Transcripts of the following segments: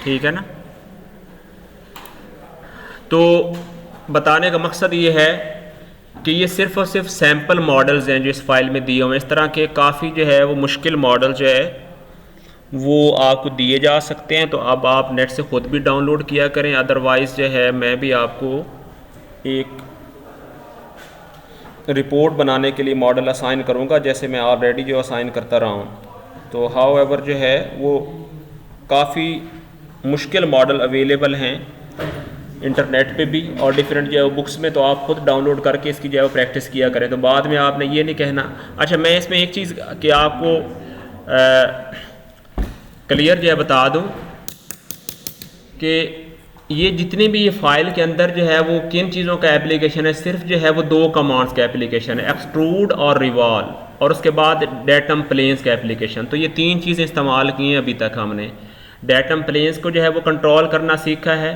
ठीक है ना। तो बताने का मकसद ये है कि ये सिर्फ़ और सिर्फ सैम्पल मॉडल्स हैं जो इस फाइल में दिए हुए हैं। इस तरह के काफ़ी जो है वो मुश्किल मॉडल जो है वो आपको दिए जा सकते हैं, तो अब आप नेट से ख़ुद भी डाउनलोड किया करें। अदरवाइज़ जो है मैं भी आपको एक रिपोर्ट बनाने के लिए मॉडल असाइन करूँगा, जैसे मैं ऑलरेडी जो असाइन करता रहा हूँ। तो हाउ एवर जो है वो काफ़ी मुश्किल मॉडल अवेलेबल हैं इंटरनेट पे भी और डिफरेंट जो है बुक्स में, तो आप खुद डाउनलोड करके इसकी जो है प्रैक्टिस किया करें। तो बाद में आपने ये नहीं कहना। अच्छा, मैं इसमें एक चीज़ कि आपको क्लियर जो है बता दूं कि ये जितनी भी ये फाइल के अंदर जो है वो किन चीज़ों का एप्लीकेशन है, सिर्फ जो है वो दो कमांड्स का एप्लीकेशन है, एक्सट्रूड और रिवॉल्व, और उसके बाद डेटम प्लेन्स का एप्लीकेशन। तो ये तीन चीज़ें इस्तेमाल की हैं अभी तक हमने। डेटम प्लेन्स को जो है वो कंट्रोल करना सीखा है,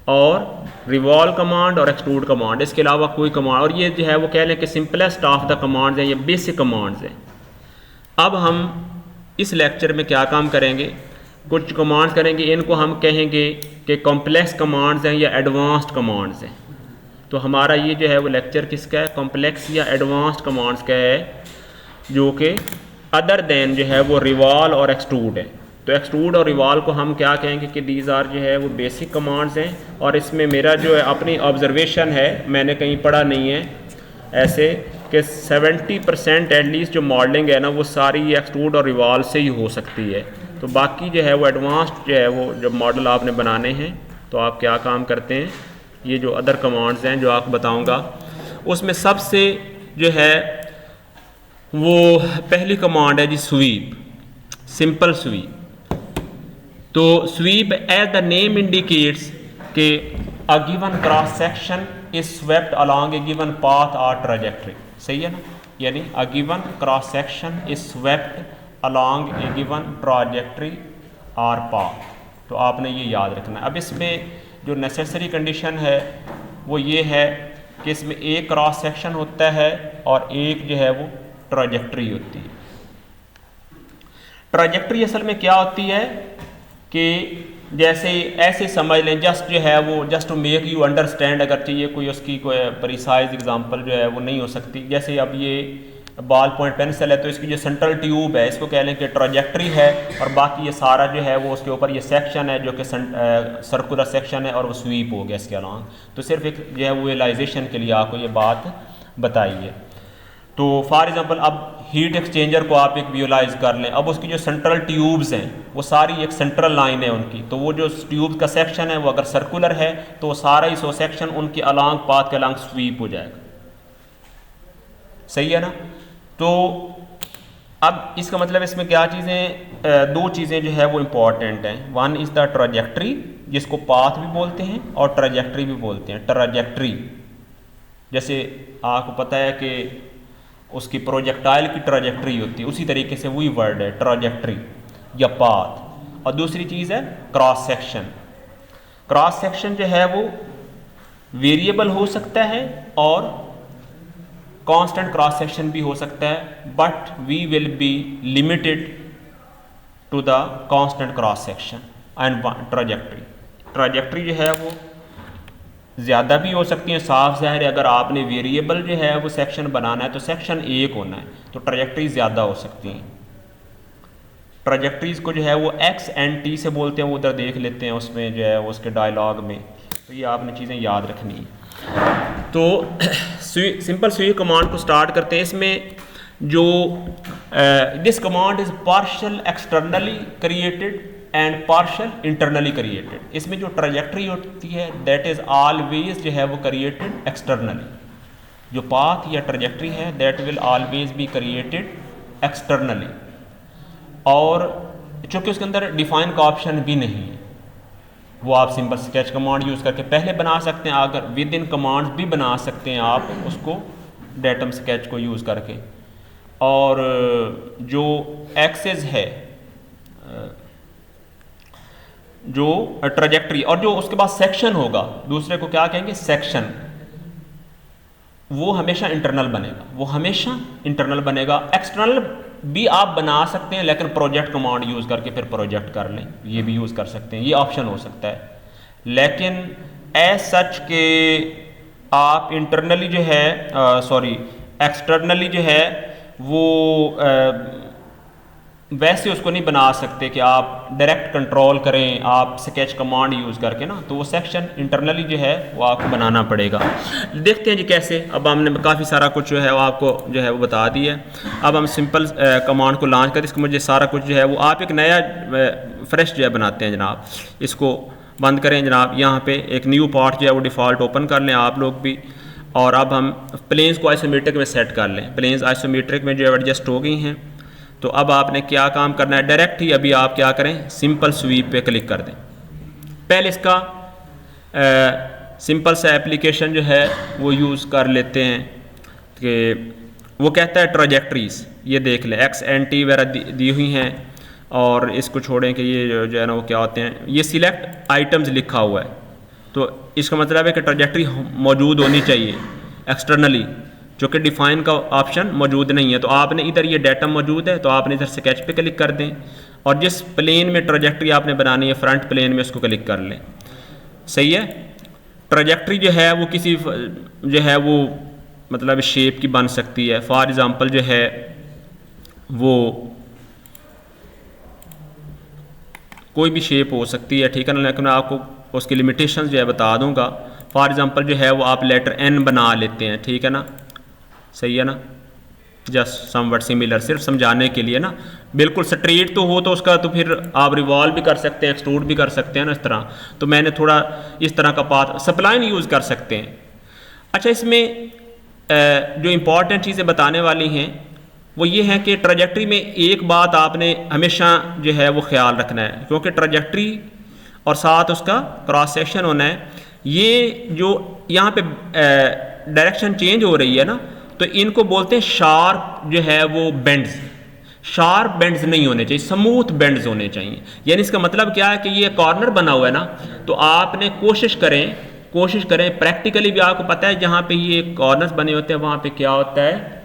और रिवॉल्व कमांड और एक्सट्रूड कमांड, इसके अलावा कोई कमांड। और ये जो है वो कह लें कि सिंपलेस्ट ऑफ द कमांड्स हैं, ये बेसिक कमांड्स हैं। अब हम इस लेक्चर में क्या काम करेंगे, कुछ कमांड्स करेंगे, इनको हम कहेंगे कि कॉम्प्लेक्स कमांड्स हैं या एडवांस्ड कमांड्स हैं। तो हमारा ये जो है वो लेक्चर किसका है, कॉम्प्लेक्स या एडवांस्ड कमांड्स का है, जो कि अदर देन जो है वो रिवॉल्व और एक्सट्रूड है। तो एक्सट्रूड और रिवॉल्व को हम क्या कहेंगे कि दीज आर जो है वो बेसिक कमांड्स हैं। और इसमें मेरा जो है अपनी ऑब्जर्वेशन है, मैंने कहीं पढ़ा नहीं है ऐसे, कि 70% एटलीस्ट जो मॉडलिंग है ना वो सारी एक्सट्रूड और रिवॉल्व से ही हो सकती है। तो बाकी जो है वो एडवांस्ड जो है वो जब मॉडल आपने बनाने हैं तो आप क्या काम करते हैं, ये जो अदर कमांड्स हैं जो आपको बताऊंगा, उसमें सबसे जो है वो पहली कमांड है जी स्वीप, सिंपल स्वीप। तो sweep as the name indicates कि a given cross section is swept along a given path और ट्रैजेक्टरी। सही है ना, यानी a given cross section is swept along a given trajectory और पाथ। तो आपने ये याद रखना है। अब इसमें जो नेसेसरी कंडीशन है वो ये है कि इसमें एक क्रॉस सेक्शन होता है और एक जो है वो ट्रैजेक्टरी होती है। ट्रैजेक्टरी असल में क्या होती है कि जैसे ऐसे समझ लें, जस्ट जो है वो just to make you understand, अगर चाहिए कोई उसकी कोई प्रिसाइज एग्जांपल जो है वो नहीं हो सकती। जैसे अब ये बॉल पॉइंट पेंसिल है, तो इसकी जो सेंट्रल ट्यूब है इसको कह लें कि ट्रैजेक्टरी है, और बाकी ये सारा जो है वो उसके ऊपर ये सेक्शन है जो कि सर्कुलर सेक्शन है और वो स्वीप हो गया इसके अलावा। तो सिर्फ एक जो है वो रियलाइजेशन के लिए आपको ये बात बताई है। तो फॉर एग्जांपल अब हीट एक्सचेंजर को आप एक विजुअलाइज कर लें। अब उसकी जो सेंट्रल ट्यूब्स हैं वो सारी एक सेंट्रल लाइन है उनकी, तो वो जो ट्यूब का सेक्शन है वो अगर सर्कुलर है तो वो सारा ही सो सेक्शन उनके अलांग पाथ के अलांग स्वीप हो जाएगा। सही है ना। तो अब इसका मतलब इसमें क्या चीज़ें, दो चीज़ें जो है वो इम्पॉर्टेंट हैं। वन इज़ द ट्रैजेक्टरी, जिसको पाथ भी बोलते हैं और ट्रैजेक्टरी भी बोलते हैं। ट्रैजेक्टरी जैसे आपको पता है कि उसकी प्रोजेक्टाइल की ट्रैजेक्टरी होती है, उसी तरीके से वही वर्ड है ट्रैजेक्टरी या पाथ। और दूसरी चीज़ है क्रॉस सेक्शन। क्रॉस सेक्शन जो है वो वेरिएबल हो सकता है और कांस्टेंट क्रॉस सेक्शन भी हो सकता है, but we will be limited to the constant cross section and trajectory. Trajectory जो है वो ज़्यादा भी हो सकती हैं, साफ ज़ाहिर है अगर आपने वेरिएबल जो है वो सेक्शन बनाना है तो सेक्शन एक होना है, तो ट्रैजेक्टरी ज़्यादा हो सकती हैं। ट्रैजेक्टरीज़ को जो है वो एक्स एंड टी से बोलते हैं, वो उधर देख लेते हैं उसमें जो है उसके डायलॉग में। तो ये आपने चीज़ें याद रखनी है। तो सिंपल स्वीप कमांड को स्टार्ट करते हैं। इसमें जो this command is partial externally created and partial internally created. इसमें जो ट्रैजेक्टरी होती है दैट इज़ ऑलवेज जो है वो क्रिएटेड एक्सटर्नली। जो पाथ या ट्रैजेक्टरी है that will always be created externally. और चूँकि उसके अंदर डिफाइन का ऑप्शन भी नहीं है, वो आप सिंपल स्केच कमांड यूज़ करके पहले बना सकते हैं, अगर विद इन कमांड्स भी बना सकते हैं आप उसको डेटम स्केच को यूज़ करके। और जो एक्सेस है जो ट्रैजेक्टरी और जो उसके बाद सेक्शन होगा, दूसरे को क्या कहेंगे सेक्शन, वो हमेशा इंटरनल बनेगा, वो हमेशा इंटरनल बनेगा। एक्सटर्नल भी आप बना सकते हैं, लेकिन प्रोजेक्ट कमांड यूज़ करके फिर प्रोजेक्ट कर लें, ये भी यूज़ कर सकते हैं, ये ऑप्शन हो सकता है। लेकिन एज सच के आप इंटरनली जो है सॉरी एक्सटर्नली जो है वो वैसे उसको नहीं बना सकते कि आप डायरेक्ट कंट्रोल करें आप स्केच कमांड यूज़ करके ना, तो वो सेक्शन इंटरनली जो है वो आपको बनाना पड़ेगा। देखते हैं जी कैसे। अब हमने काफ़ी सारा कुछ जो है वो आपको जो है वो बता दिया है। अब हम सिंपल कमांड को लॉन्च करें, इसको मुझे सारा कुछ जो है वो आप एक नया फ्रेश जो है बनाते हैं जनाब। इसको बंद करें जनाब, यहाँ पे एक न्यू पार्ट जो है वो डिफ़ॉल्ट ओपन कर लें आप लोग भी। और अब हम प्लेन्स को आइसोमेट्रिक में सेट कर लें। प्लेन्स आइसोमेट्रिक में जो है एडजस्ट हो गई हैं। तो अब आपने क्या काम करना है, डायरेक्ट ही अभी आप क्या करें, सिंपल स्वीप पे क्लिक कर दें। पहले इसका सिंपल सा एप्लीकेशन जो है वो यूज़ कर लेते हैं कि वो कहता है ट्राजेक्ट्रीज, ये देख लें एक्स एन टी वगैरह दी हुई हैं। और इसको छोड़ें कि ये जो है ना वो क्या होते हैं, ये सिलेक्ट आइटम्स लिखा हुआ है, तो इसका मतलब है कि ट्राजेक्ट्री मौजूद होनी चाहिए एक्सटर्नली, जो कि डिफ़ाइन का ऑप्शन मौजूद नहीं है। तो आपने इधर ये डाटा मौजूद है तो आपने इधर स्केच पे क्लिक कर दें और जिस प्लेन में ट्राजेक्ट्री आपने बनानी है फ्रंट प्लेन में उसको क्लिक कर लें। सही है। ट्राजेक्ट्री जो है वो किसी जो है वो मतलब शेप की बन सकती है। फॉर एग्ज़ाम्पल जो है वो कोई भी शेप हो सकती है, ठीक है ना, लेकिन मैं आपको उसकी लिमिटेशंस जो है बता दूंगा। फॉर एग्ज़ाम्पल जो है वो आप लेटर एन बना लेते हैं, ठीक है ना, सही है ना, जस्ट समवट सिमिलर, सिर्फ समझाने के लिए ना। बिल्कुल स्ट्रेट तो हो तो उसका तो फिर आप रिवॉल्व भी कर सकते हैं, एक्सट्रूड भी कर सकते हैं ना इस तरह। तो मैंने थोड़ा इस तरह का पाथ स्प्लाइन यूज़ कर सकते हैं। अच्छा, इसमें जो इम्पॉर्टेंट चीज़ें बताने वाली हैं वो ये है कि ट्राजेक्ट्री में एक बात आपने हमेशा जो है वो ख्याल रखना है, क्योंकि ट्राजेक्ट्री और साथ उसका क्रॉस सेक्शन होना है। ये जो यहाँ पे डायरेक्शन चेंज हो रही है ना, तो इनको बोलते हैं शार्प जो है वो बेंड्स। शार्प बेंड्स नहीं होने चाहिए, स्मूथ बेंड्स होने चाहिए। यानी इसका मतलब क्या है कि ये कॉर्नर बना हुआ है ना, तो आपने कोशिश करें प्रैक्टिकली भी आपको पता है जहाँ पे ये कॉर्नर्स बने होते हैं वहाँ पे क्या होता है,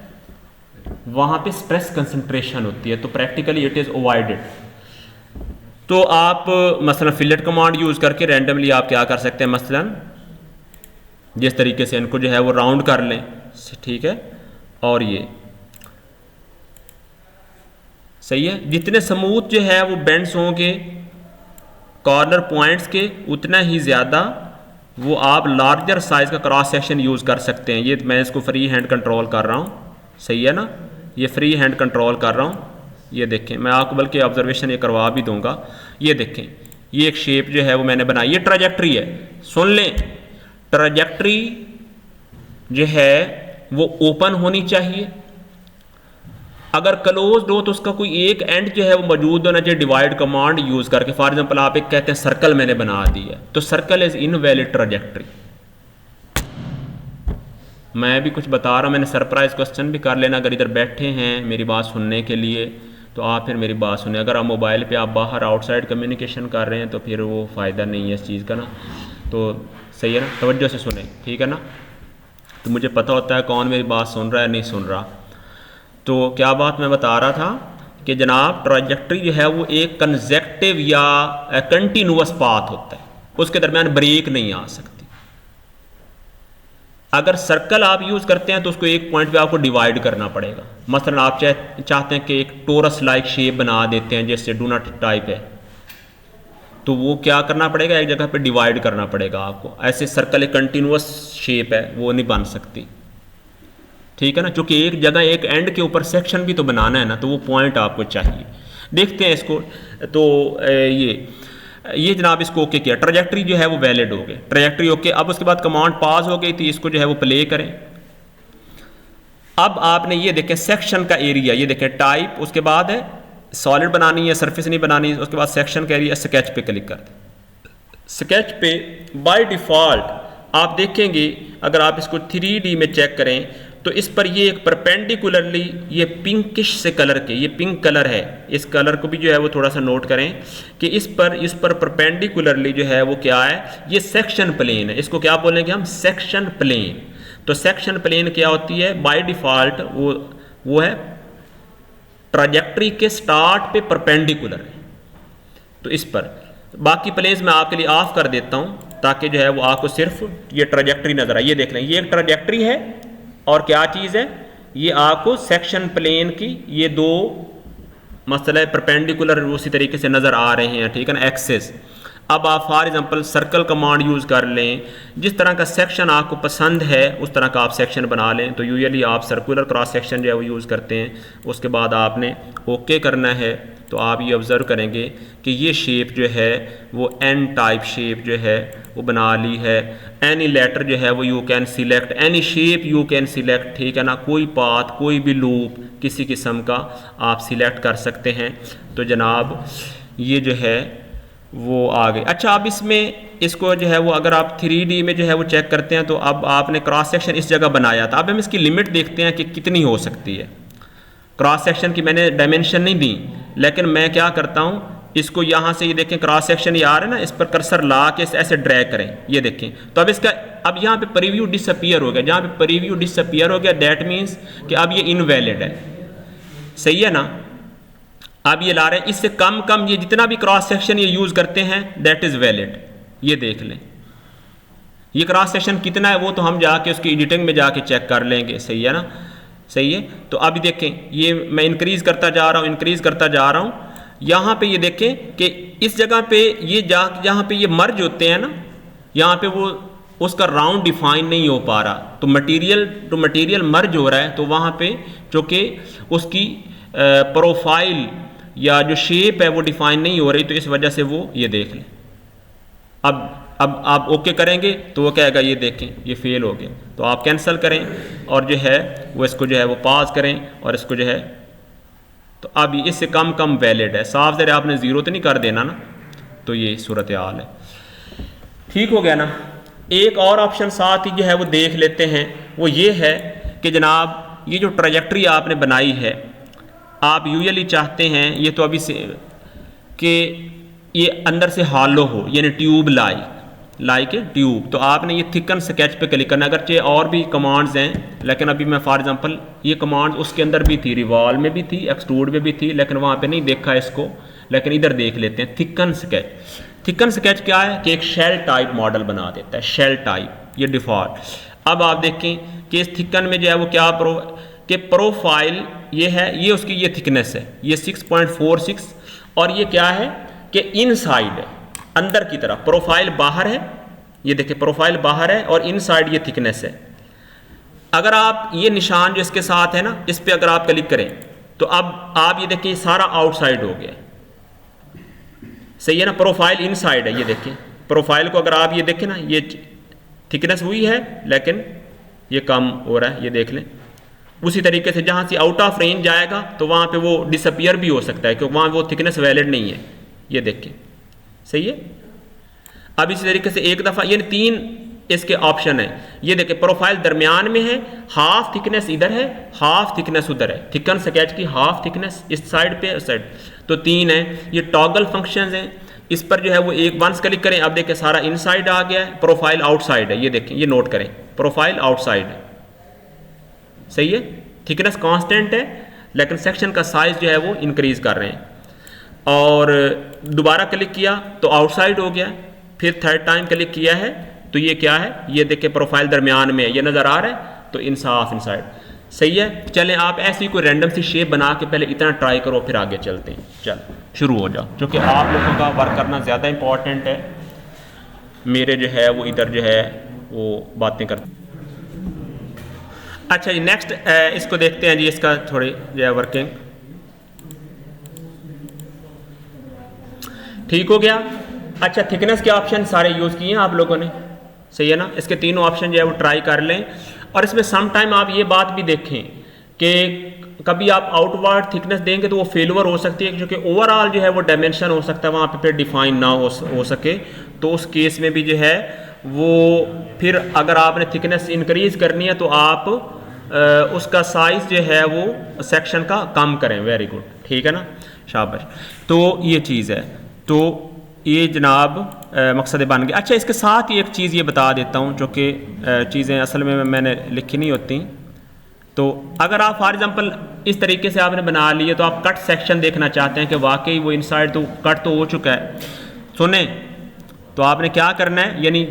वहाँ पे स्ट्रेस कंसंट्रेशन होती है, तो प्रैक्टिकली इट इज़ अवॉइडेड। तो आप मसलन फिलेट कमांड यूज़ करके रैंडमली आप क्या कर सकते हैं, मसलन जिस तरीके से इनको जो है वो राउंड कर लें, ठीक है, और ये सही है। जितने स्मूथ जो है वो बेंड्स होंगे कॉर्नर पॉइंट्स के, उतना ही ज़्यादा वो आप लार्जर साइज़ का क्रॉस सेक्शन यूज़ कर सकते हैं। ये मैं इसको फ्री हैंड कंट्रोल कर रहा हूँ, सही है ना, ये फ्री हैंड कंट्रोल कर रहा हूँ। ये देखें, मैं आपको बल्कि ऑब्जर्वेशन ये करवा भी दूंगा। ये देखें, ये एक शेप जो है वो मैंने बनाई, ये ट्राजेक्ट्री है। सुन लें, ट्राजेक्ट्री जो है वो ओपन होनी चाहिए। अगर क्लोज्ड हो तो उसका कोई एक एंड जो है वो मौजूद होना चाहिए डिवाइड कमांड यूज करके। फॉर एग्जांपल आप एक कहते हैं सर्कल मैंने बना दिया, तो सर्कल इज इनवैलिड ट्राजेक्ट्री। मैं भी कुछ बता रहा हूँ, मैंने सरप्राइज क्वेश्चन भी कर लेना। अगर इधर बैठे हैं मेरी बात सुनने के लिए तो आप फिर मेरी बात सुने। अगर आप मोबाइल पे आप बाहर आउटसाइड कम्युनिकेशन कर रहे हैं तो फिर वो फ़ायदा नहीं है इस चीज़ का ना। तो सही है ना, तवज्जो से सुने, ठीक है ना। तो मुझे पता होता है कौन मेरी बात सुन रहा है नहीं सुन रहा। तो क्या बात मैं बता रहा था कि जनाब ट्राजेक्ट्री जो है वो एक कंसेक्टिव या कंटिन्यूअस पाथ होता है, उसके दरमियान ब्रेक नहीं आ सकती। अगर सर्कल आप यूज़ करते हैं तो उसको एक पॉइंट पे आपको डिवाइड करना पड़ेगा। मसलन आप चाहते हैं कि एक टोरस लाइक शेप बना देते हैं जैसे डोनट टाइप है, तो वो क्या करना पड़ेगा, एक जगह पे डिवाइड करना पड़ेगा आपको। ऐसे सर्कल एक कंटिन्यूअस शेप है वो नहीं बन सकती, ठीक है ना, क्योंकि एक जगह एक एंड के ऊपर सेक्शन भी तो बनाना है ना, तो वो पॉइंट आपको चाहिए। देखते हैं इसको। तो ये जनाब इसको ओके किया, ट्राजेक्ट्री जो है वो वैलिड हो गई, ट्राजेक्ट्री ओके। अब उसके बाद कमांड पास हो गई थी, इसको जो है वो प्ले करें। अब आपने ये देखें सेक्शन का एरिया, ये देखें टाइप, उसके बाद है सॉलिड बनानी है, सरफेस नहीं बनानी है, उसके बाद सेक्शन का एरिया, स्केच पे क्लिक कर दें। स्केच पे बाय डिफ़ॉल्ट आप देखेंगे, अगर आप इसको 3D में चेक करें तो इस पर ये एक परपेंडिकुलरली ये पिंकिश से कलर के, ये पिंक कलर है, इस कलर को भी जो है वो थोड़ा सा नोट करें कि इस पर परपेंडिकुलरली जो है वो क्या है, ये सेक्शन प्लेन है। इसको क्या बोलेंगे हम, सेक्शन प्लेन। तो सेक्शन प्लेन क्या होती है, बाय डिफ़ॉल्ट वो है ट्राजेक्ट्री के स्टार्ट पे परपेंडिकुलर है। तो इस पर बाकी प्लेन्स मैं आपके लिए ऑफ कर देता हूँ ताकि जो है वो आपको सिर्फ ये ट्राजेक्ट्री नजर आए। ये देख लें, ये एक ट्राजेक्ट्री है और क्या चीज़ है, ये आपको सेक्शन प्लेन की ये दो मसला परपेंडिकुलर उसी तरीके से नज़र आ रहे हैं, ठीक है ना, एक्सेस। अब आप for example circle command use कर लें, जिस तरह का सेक्शन आपको पसंद है उस तरह का आप सेक्शन बना लें। तो यूजुअली आप सर्कुलर क्रॉस सेक्शन जो है वो यूज़ करते हैं। उसके बाद आपने ओके करना है। तो आप ये ऑब्ज़र्व करेंगे कि ये शेप जो है वो एन टाइप शेप जो है वो बना ली है। एनी लेटर जो है वो you can select, any shape you can select, ठीक है ना, कोई पाथ कोई भी लूप किसी किस्म का आप सिलेक्ट कर सकते हैं। तो जनाब ये जो है वो आ गए। अच्छा, अब इसमें इसको जो है वो अगर आप 3D में जो है वो चेक करते हैं तो अब आपने क्रॉस सेक्शन इस जगह बनाया था। अब हम इसकी लिमिट देखते हैं कि कितनी हो सकती है। क्रॉस सेक्शन की मैंने डायमेंशन नहीं दी, लेकिन मैं क्या करता हूँ, इसको यहाँ से ये देखें क्रॉस सेक्शन ये आ रहा है ना, इस पर कर्सर ला के ऐसे ड्रैग करें, ये देखें। तो अब इसका अब यहाँ पे प्रीव्यू डिसअपीयर हो गया। जहाँ पे प्रीव्यू डिसअपीयर हो गया दैट मीन्स कि अब ये इनवैलिड है, सही है ना। अब ये ला रहे हैं, इससे कम ये जितना भी क्रॉस सेक्शन ये यूज़ करते हैं दैट इज़ वैलिड। ये देख लें ये क्रॉस सेक्शन कितना है वो तो हम जाके उसकी एडिटिंग में जाके चेक कर लेंगे, सही है ना, सही है। तो अभी देखें ये मैं इंक्रीज़ करता जा रहा हूँ, यहाँ पे ये देखें कि इस जगह पे ये जहाँ पे ये मर्ज होते हैं ना, यहाँ पे वो उसका राउंड डिफाइन नहीं हो पा रहा। तो मटेरियल टू मटेरियल मर्ज हो रहा है, तो वहाँ पे चूँकि उसकी प्रोफाइल या जो शेप है वो डिफाइन नहीं हो रही, तो इस वजह से वो ये देख लें। अब आप ओके करेंगे तो वो कहेगा ये देखें ये फेल हो गया। तो आप कैंसिल करें और जो है वो इसको जो है वो पास करें और इसको जो है, तो अब इससे कम वैलिड है। साफ ज़रा आपने ज़ीरो तो नहीं कर देना ना। तो ये सूरत हाल है, ठीक हो गया ना। एक और ऑप्शन साथ ही जो है वो देख लेते हैं, वो ये है कि जनाब ये जो ट्रैजेक्टरी आपने बनाई है, आप यूजुअली चाहते हैं ये तो अभी से कि ये अंदर से हॉलो हो, यानी ट्यूब लाइक ए ट्यूब। तो आपने ये थिकन स्केच पे क्लिक करना। अगरचे और भी कमांड्स हैं, लेकिन अभी मैं फॉर एग्जांपल ये कमांड्स उसके अंदर भी थी, रिवॉल्व में भी थी, एक्सट्रूड में भी थी, लेकिन वहाँ पे नहीं देखा इसको, लेकिन इधर देख लेते हैं। थिकन स्केच क्या है कि एक शेल टाइप मॉडल बना देता है, शेल टाइप, ये डिफ़ॉल्ट। अब आप देखें कि इस थिकन में जो है वो क्या कि प्रोफाइल ये है, ये उसकी ये थिकनेस है, ये 6.46, और ये क्या है कि इनसाइड है, अंदर की तरफ। प्रोफाइल बाहर है, ये देखिए प्रोफाइल बाहर है और इनसाइड ये थिकनेस है। अगर आप ये निशान जो इसके साथ है ना, इस पे अगर आप क्लिक करें तो अब आप ये देखिए सारा आउटसाइड हो गया, सही है ना। प्रोफाइल इनसाइड है, ये देखिए प्रोफाइल को अगर आप ये देखें ना, ये थिकनेस हुई है लेकिन ये कम हो रहा है, ये देख लें। उसी तरीके से जहाँ से आउट ऑफ रेंज जाएगा तो वहाँ पे वो डिसअपियर भी हो सकता है, क्योंकि वहाँ वो थिकनेस वैलिड नहीं है, ये देखें, सही है। अब इसी तरीके से एक दफ़ा, ये 3 इसके ऑप्शन है, ये देखिए प्रोफाइल दरमियान में है, हाफ थिकनेस इधर है, हाफ थिकनेस उधर है। थिकन स्केच की हाफ थिकनेस इस साइड पे, उस साइड, तो 3 है। ये टॉगल फंक्शंस हैं, इस पर जो है वो एक वंस क्लिक करें, अब देखिए सारा इनसाइड आ गया है, प्रोफाइल आउटसाइड है, ये देखें, ये नोट करें, प्रोफाइल आउटसाइड है, सही है। थिकनेस कांस्टेंट है लेकिन सेक्शन का साइज जो है वो इंक्रीज कर रहे हैं। और दोबारा क्लिक किया तो आउटसाइड हो गया, फिर थर्ड टाइम क्लिक किया है तो ये क्या है, ये देखिए प्रोफाइल दरमियान में है, ये नज़र आ रहा है, तो इंसाफ इनसाइड, सही है। चलें आप ऐसी कोई रैंडम सी शेप बना के पहले इतना ट्राई करो, फिर आगे चलते हैं। चल शुरू हो जाओ, क्योंकि आप लोगों का वर्क करना ज़्यादा इंपॉर्टेंट है, मेरे जो है वो इधर जो है वो बातें करते। अच्छा जी, नेक्स्ट इसको देखते हैं जी, इसका थोड़ी जो है वर्किंग ठीक हो गया। अच्छा, थिकनेस के ऑप्शन सारे यूज़ किए हैं आप लोगों ने, सही है ना। इसके तीनों ऑप्शन जो है वो ट्राई कर लें। और इसमें सम टाइम आप ये बात भी देखें कि कभी आप आउटवर्ड थिकनेस देंगे तो वो फेलवर हो सकती है, क्योंकि ओवरऑल जो है वो डायमेंशन हो सकता है वहाँ पे फिर डिफाइन ना हो सके। तो उस केस में भी जो है वो फिर अगर आपने थिकनेस इंक्रीज करनी है तो आप उसका साइज जो है वो सेक्शन का कम करें। वेरी गुड, ठीक है ना, शाबाश। तो ये चीज़ है, तो ये जनाब मकसद बन गया। अच्छा, इसके साथ ही एक चीज़ ये बता देता हूँ, जो कि चीज़ें असल में मैंने लिखी नहीं होती, तो अगर आप फॉर एग्जांपल इस तरीके से आपने बना लिए तो आप कट सेक्शन देखना चाहते हैं कि वाकई वो इनसाइड तो कट तो हो चुका है, सुने, तो आपने क्या करना है, यानी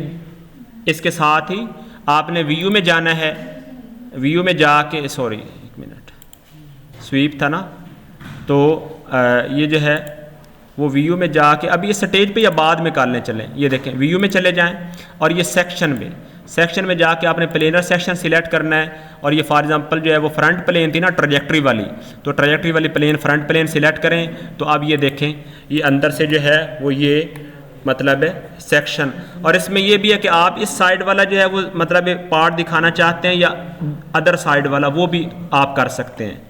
इसके साथ ही आपने व्यू में जाना है, व्यू में जाके, सॉरी एक मिनट, स्वीप था ना, तो ये जो है वो व्यू में जाके, अब ये स्टेज पे या बाद में करने चलें, ये देखें व्यू में चले जाएं और ये सेक्शन में जाके आपने प्लेनर सेक्शन सिलेक्ट करना है, और ये फॉर एग्जांपल जो है वो फ्रंट प्लेन थी ना ट्रैजेक्टरी वाली, तो ट्रैजेक्टरी वाली प्लेन फ्रंट प्लेन सिलेक्ट करें। तो अब ये देखें ये अंदर से जो है वो ये मतलब है सेक्शन, और इसमें ये भी है कि आप इस साइड वाला जो है वो मतलब पार्ट दिखाना चाहते हैं या अदर साइड वाला, वो भी आप कर सकते हैं।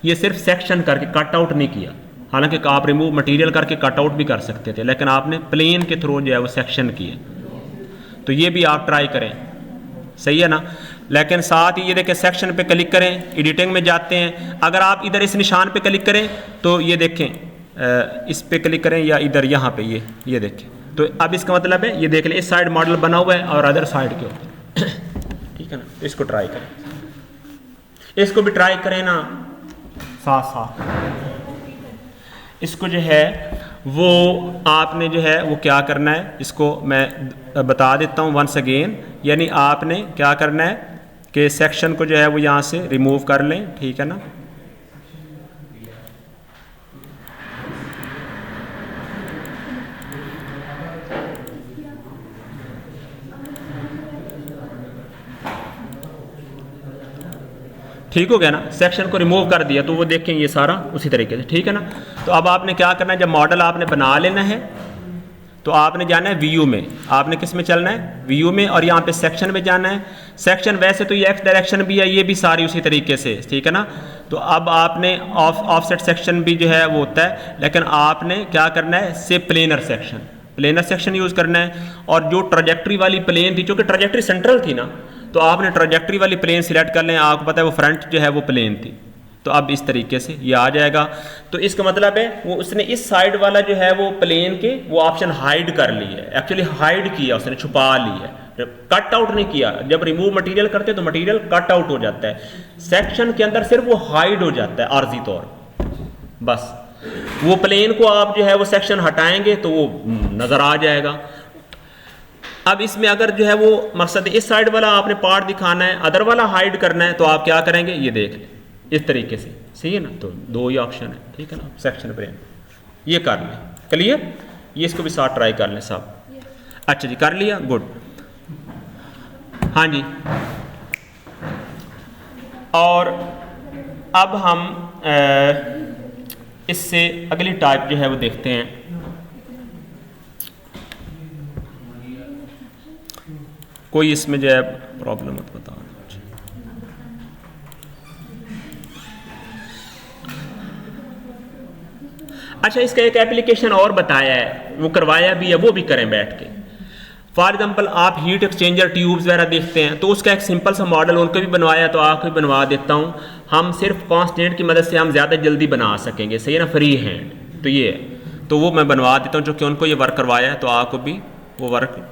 ये सिर्फ सेक्शन करके कट आउट नहीं किया, हालांकि आप रिमूव मटेरियल करके कट आउट भी कर सकते थे, लेकिन आपने प्लेन के थ्रू जो है वो सेक्शन किए। तो ये भी आप ट्राई करें, सही है ना। लेकिन साथ ही ये देखें सेक्शन पे क्लिक करें, एडिटिंग में जाते हैं, अगर आप इधर इस निशान पे क्लिक करें तो ये देखें इस पे क्लिक करें या इधर यहाँ पे ये देखें, तो अब इसका मतलब है ये देख लें इस साइड मॉडल बना हुआ है और अदर साइड के ऊपर ठीक है ना। तो इसको ट्राई करें, इसको भी ट्राई करें ना साथ साथ। इसको जो है वो आपने जो है वो क्या करना है, इसको मैं बता देता हूँ वंस अगेन, यानी आपने क्या करना है कि सेक्शन को जो है वो यहाँ से रिमूव कर लें, ठीक है ना। ठीक हो गया ना, सेक्शन को रिमूव कर दिया, तो वो देखें ये सारा उसी तरीके से, ठीक है ना। तो अब आपने क्या करना है, जब मॉडल आपने बना लेना है तो आपने जाना है व्यू में, आपने किस में चलना है, व्यू में, और यहाँ पे सेक्शन में जाना है। सेक्शन वैसे तो ये एक्स डायरेक्शन भी है, ये भी सारी उसी तरीके से, ठीक है ना। तो अब आपने ऑफसेट सेक्शन भी जो है वो होता है, लेकिन आपने क्या करना है, से प्लेनर सेक्शन यूज़ करना है। और जो ट्रैजेक्टरी वाली प्लेन थी, चूँकि ट्रैजेक्टरी सेंट्रल थी ना, तो आपने ट्रैजेक्टरी वाली प्लेन सिलेक्ट कर लें, आपको पता है वो फ्रंट जो है वो प्लेन थी, तो अब इस तरीके से ये आ जाएगा। तो इसका मतलब है वो उसने इस साइड वाला जो है वो प्लेन के वो ऑप्शन हाइड कर ली है, एक्चुअली हाइड किया उसने, छुपा ली है, कट आउट नहीं किया। जब रिमूव मटेरियल करते हैं तो मटेरियल कट आउट हो जाता है, सेक्शन के अंदर सिर्फ वो हाइड हो जाता है आर्जी तौर, बस वो प्लेन को आप जो है वो सेक्शन हटाएंगे तो वो नज़र आ जाएगा। अब इसमें अगर जो है वो मकसद इस साइड वाला आपने पार्ट दिखाना है, अदर वाला हाइड करना है, तो आप क्या करेंगे, ये देख लें इस तरीके से, सही है ना। तो दो ही ऑप्शन है, ठीक है ना, सेक्शन प्लेन ये कर लें, क्लियर। ये इसको भी साथ ट्राई कर लें सब। अच्छा जी, कर लिया, गुड। हाँ जी, और अब हम इससे अगली टाइप जो है वो देखते हैं। कोई इसमें जो है प्रॉब्लम मत बता। अच्छा, इसका एक एप्लीकेशन और बताया है, वो करवाया भी है, वो भी करें बैठ के। फॉर एग्जांपल आप हीट एक्सचेंजर ट्यूब्स वगैरह देखते हैं, तो उसका एक सिंपल सा मॉडल उनको भी बनवाया, तो आपको भी बनवा देता हूँ। हम सिर्फ कॉन्स्टेंट की मदद से हम ज़्यादा जल्दी बना सकेंगे, सही है ना, फ्री हैंड। तो ये है, तो वो मैं बनवा देता हूँ, जो कि उनको ये वर्क करवाया है, तो आपको भी वो वर्क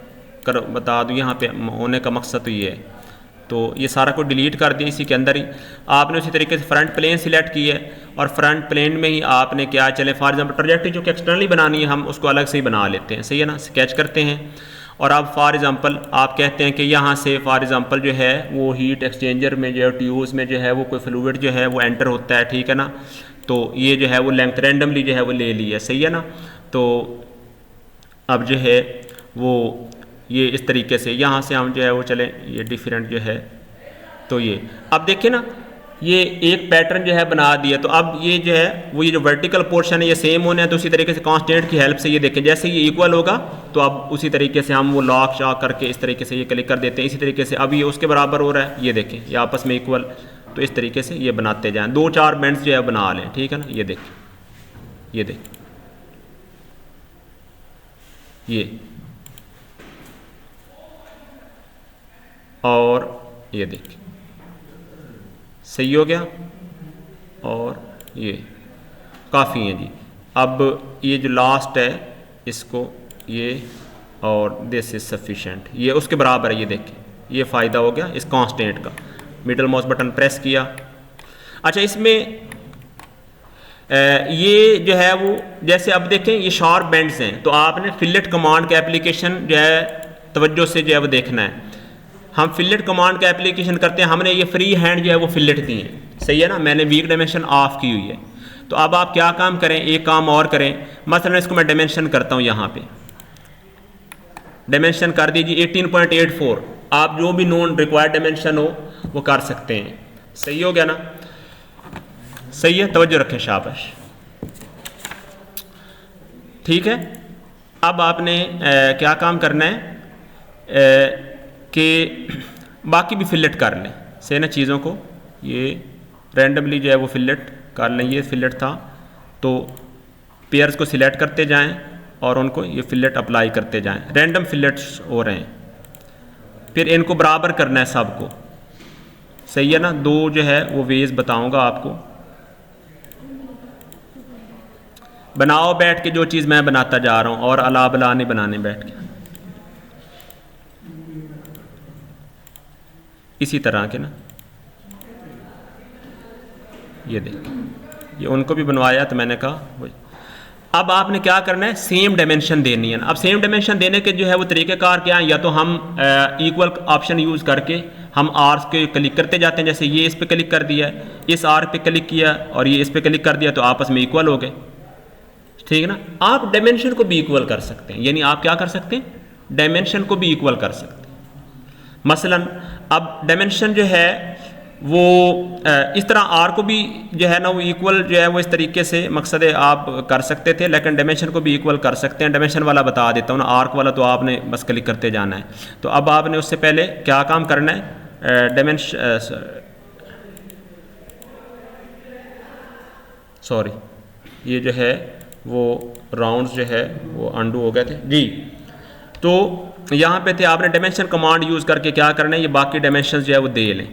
कर बता दूँ। यहाँ पे होने का मकसद तो ये है। तो ये सारा को डिलीट कर दिया, इसी के अंदर ही आपने उसी तरीके से फ्रंट प्लेन सिलेक्ट की है, और फ्रंट प्लेन में ही आपने क्या चले, फॉर एग्जांपल ट्रैजेक्टरी जो कि एक्सटर्नली बनानी है, हम उसको अलग से ही बना लेते हैं, सही है ना, स्केच करते हैं। और अब फॉर एग्जांपल आप कहते हैं कि यहाँ से फॉर एग्जांपल जो है वो हीट एक्सचेंजर में जो है ट्यूब्स में जो है वो कोई फ्लूइड जो है वो एंटर होता है, ठीक है ना। तो ये जो है वो लेंथ रैंडमली जो है वो ले ली है, सही है ना। तो अब जो है वो ये इस तरीके से यहाँ से हम जो है वो चले, ये डिफरेंट जो है, तो ये अब देखिए ना, ये एक पैटर्न जो है बना दिया। तो अब ये जो है वो ये जो वर्टिकल पोर्शन है ये सेम होने हैं, तो उसी तरीके से कांस्टेंट की हेल्प से ये देखें, जैसे ये इक्वल होगा तो अब उसी तरीके से हम वो लॉक शॉक करके इस तरीके से ये क्लिक कर देते हैं। इसी तरीके से अब ये उसके बराबर हो रहा है, ये देखें ये आपस में इक्वल, तो इस तरीके से ये बनाते जाएँ, 2-4 बेंड्स जो है बना लें, ठीक है ना। ये देखें, ये देखें, ये और ये देखिए सही हो गया, और ये काफ़ी है जी। अब ये जो लास्ट है इसको ये, और दिस इज सफिशेंट, ये उसके बराबर है, ये देखिए ये फ़ायदा हो गया इस कांस्टेंट का। मिडल माउस बटन प्रेस किया। अच्छा, इसमें ये जो है वो जैसे अब देखें ये शार्प बेंड्स हैं, तो आपने फिलेट कमांड का एप्लीकेशन जो है तवज्जो से जो है वो देखना है। हम फिलेट कमांड का एप्लीकेशन करते हैं, हमने ये फ्री हैंड जो है वो फिलेट दी है, सही है ना, मैंने वीक डायमेंशन ऑफ की हुई है। तो अब आप क्या काम करें, एक काम और करें, मसलन इसको मैं डायमेंशन करता हूँ, यहाँ पे डायमेंशन कर दीजिए 18.84। आप जो भी नॉन रिक्वायर्ड डायमेंशन हो वो कर सकते हैं। सही हो गया ना, सही है, तवज्जो रखें, शाबाश, ठीक है। अब आपने क्या काम करना है कि बाकी भी फिलेट कर लें, सही ना, चीज़ों को ये रैंडमली जो है वो फिलेट कर लें। ये फिलेट था तो पेयर्स को सिलेक्ट करते जाएं और उनको ये फिलेट अप्लाई करते जाएं, रैंडम फिलेट्स हो रहे हैं। फिर इनको बराबर करना है सबको, सही है ना। दो जो है वो वेज बताऊंगा आपको, बनाओ बैठ के जो चीज़ मैं बनाता जा रहा हूँ, और अला बला नहीं बनाने बैठ के, इसी तरह के ना। ये देख, ये उनको भी बनवाया तो मैंने कहा वही। अब आपने क्या करना है, सेम डायमेंशन देनी है। अब सेम डायमेंशन देने के जो है वो तरीक़ेकार क्या है, या तो हम इक्वल ऑप्शन यूज़ करके हम आर्स के क्लिक करते जाते हैं, जैसे ये इस पे क्लिक कर दिया, इस आर पे क्लिक किया और ये इस पे क्लिक कर दिया, तो आपस में इक्वल हो गए, ठीक है ना। आप डायमेंशन को भी इक्वल कर सकते हैं, यानी आप क्या कर सकते हैं, डायमेंशन को भी इक्वल कर सकते हैं। मसलन अब डायमेंशन जो है वो इस तरह आर को भी जो है ना वो इक्वल जो है वो इस तरीके से मकसद आप कर सकते थे, लेकिन डायमेंशन को भी इक्वल कर सकते हैं। डायमेंशन वाला बता देता हूँ ना, आर्क वाला तो आपने बस क्लिक करते जाना है। तो अब आपने उससे पहले क्या काम करना है, सॉरी, ये जो है वो राउंड्स जो है वो अंडू हो गए थे जी। तो यहाँ पे थे, आपने डायमेंशन कमांड यूज़ करके क्या करना है, ये बाकी डायमेंशन जो है वो दे लें,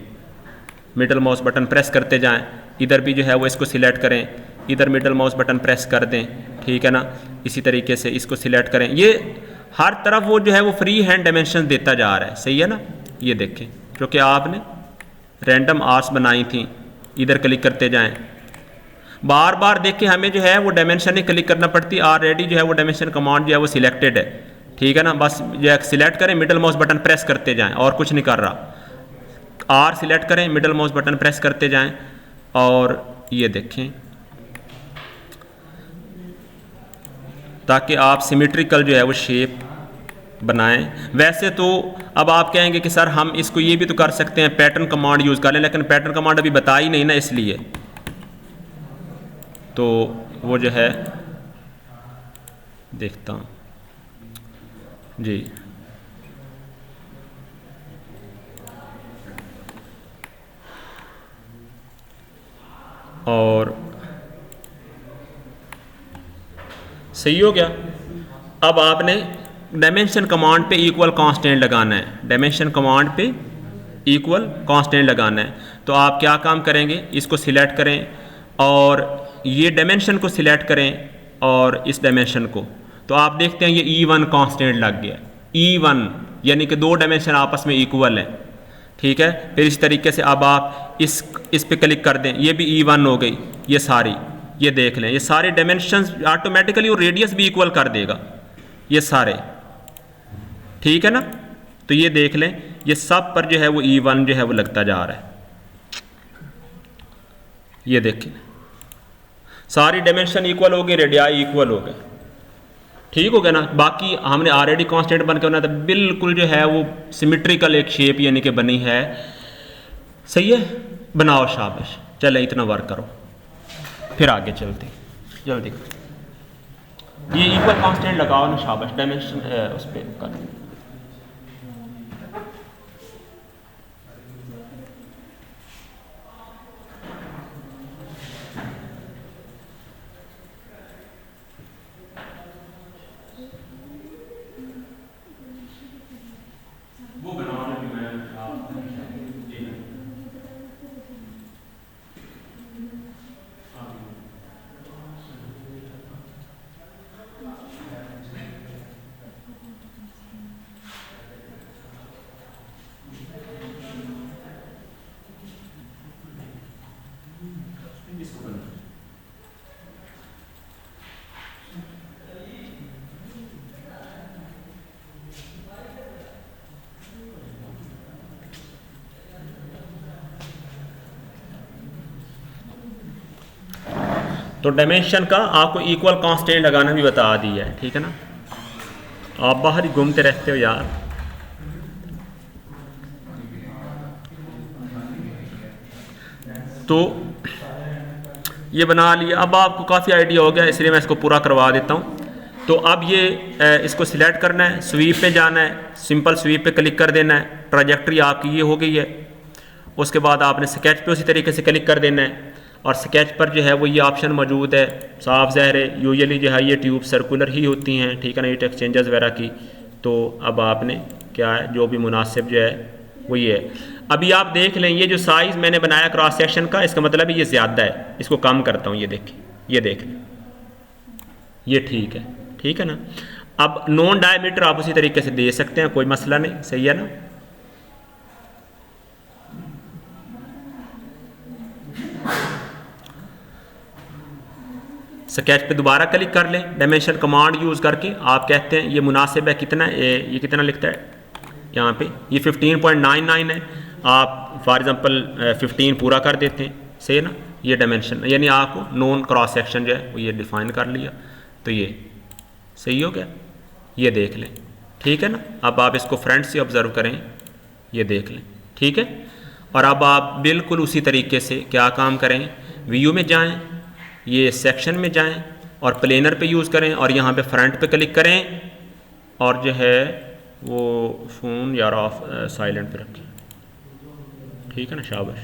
मिडल माउस बटन प्रेस करते जाएं, इधर भी जो है वो इसको सिलेक्ट करें, इधर मिडल माउस बटन प्रेस कर दें, ठीक है ना। इसी तरीके से इसको सिलेक्ट करें, ये हर तरफ वो जो है वो फ्री हैंड डायमेंशन देता जा रहा है, सही है ना। ये देखें, क्योंकि आपने रैंडम आर्स बनाई थी, इधर क्लिक करते जाएं, बार बार देख के हमें जो है वो डायमेंशन ही क्लिक करना पड़ती, ऑलरेडी जो है वो डायमेंशन कमांड जो है वो सिलेक्टेड है, ठीक है ना। बस जो है सिलेक्ट करें, मिडल माउस बटन प्रेस करते जाएं, और कुछ नहीं कर रहा। आर सिलेक्ट करें, मिडल माउस बटन प्रेस करते जाएं, और ये देखें, ताकि आप सिमेट्रिकल जो है वो शेप बनाएं। वैसे तो अब आप कहेंगे कि सर हम इसको ये भी तो कर सकते हैं, पैटर्न कमांड यूज़ कर लें, लेकिन पैटर्न कमांड अभी बताई नहीं ना, इसलिए तो वो जो है देखता हूँ जी। और सही हो गया। अब आपने डायमेंशन कमांड पे इक्वल कांस्टेंट लगाना है, डायमेंशन कमांड पे इक्वल कांस्टेंट लगाना है। तो आप क्या काम करेंगे, इसको सिलेक्ट करें और ये डायमेंशन को सिलेक्ट करें और इस डायमेंशन को, तो आप देखते हैं ये E1 कांस्टेंट लग गया, E1 यानी कि दो डायमेंशन आपस में इक्वल है, ठीक है। फिर इस तरीके से अब आप इस पे क्लिक कर दें, ये भी E1 हो गई, ये सारी, ये देख लें, ये सारे डायमेंशंस ऑटोमेटिकली और रेडियस भी इक्वल कर देगा, ये सारे, ठीक है ना। तो ये देख लें, ये सब पर जो है वो E1 जो है वो लगता जा रहा है, ये देखें, सारी डायमेंशन इक्वल हो गए, रेडियाई इक्वल हो गए, ठीक हो गया ना। बाकी हमने ऑलरेडी कांस्टेंट बन के बनाया था, बिल्कुल जो है वो सिमेट्रिकल एक शेप यानी कि बनी है, सही है। बनाओ, शाबाश, चले इतना वर्क करो, फिर आगे चलते जल्दी। ये इक्वल कांस्टेंट लगाओ ना, शाबाश, डायमेंशन उस पर कर। वो बनाने भी मैं तो डायमेंशन का आपको इक्वल कांस्टेंट लगाना भी बता दिया है, ठीक है ना। आप बाहर ही घूमते रहते हो यार। तो ये बना लिया, अब आपको काफ़ी आइडिया हो गया, इसलिए मैं इसको पूरा करवा देता हूँ। तो अब ये इसको सिलेक्ट करना है, स्वीप पे जाना है, सिंपल स्वीप पे क्लिक कर देना है, ट्राजेक्ट्री आपकी ये हो गई है। उसके बाद आपने स्केच पे उसी तरीके से क्लिक कर देना है, और स्केच पर जो है वो ये ऑप्शन मौजूद है। साफ ज़ाहिर है यूजुअली जो है ये ट्यूब सर्कुलर ही होती हैं, ठीक है ना, हीट एक्सचेंजर्स वगैरह की। तो अब आपने क्या है, जो भी मुनासिब जो है वो ये है। अभी आप देख लें, ये जो साइज़ मैंने बनाया क्रॉस सेक्शन का, इसका मतलब ये ज़्यादा है, इसको कम करता हूँ, ये देखें, ये देख लें, ये ठीक है, ठीक है ना। अब नॉन डायमीटर आप उसी तरीके से दे सकते हैं, कोई मसला नहीं, सही है ना। स्केच पे दोबारा क्लिक कर लें, डायमेंशन कमांड यूज़ करके आप कहते हैं ये मुनासिब है, कितना ये कितना लिखता है यहाँ पे, ये 15.99 है, आप फॉर एग्जांपल 15 पूरा कर देते हैं, सही है ना। ये डायमेंशन यानी आपको नॉन क्रॉस सेक्शन जो है वो ये डिफाइन कर लिया, तो ये सही हो गया, ये देख लें, ठीक है ना। अब आप इसको फ्रंट से ऑब्जर्व करें, ये देख लें, ठीक है। और अब आप बिल्कुल उसी तरीके से क्या काम करें, व्यू में जाएं, ये सेक्शन में जाएं और प्लेनर पे यूज़ करें, और यहाँ पे फ्रंट पे क्लिक करें, और जो है वो फ़ोन यार ऑफ साइलेंट पे रखें, ठीक है ना, शाबाश।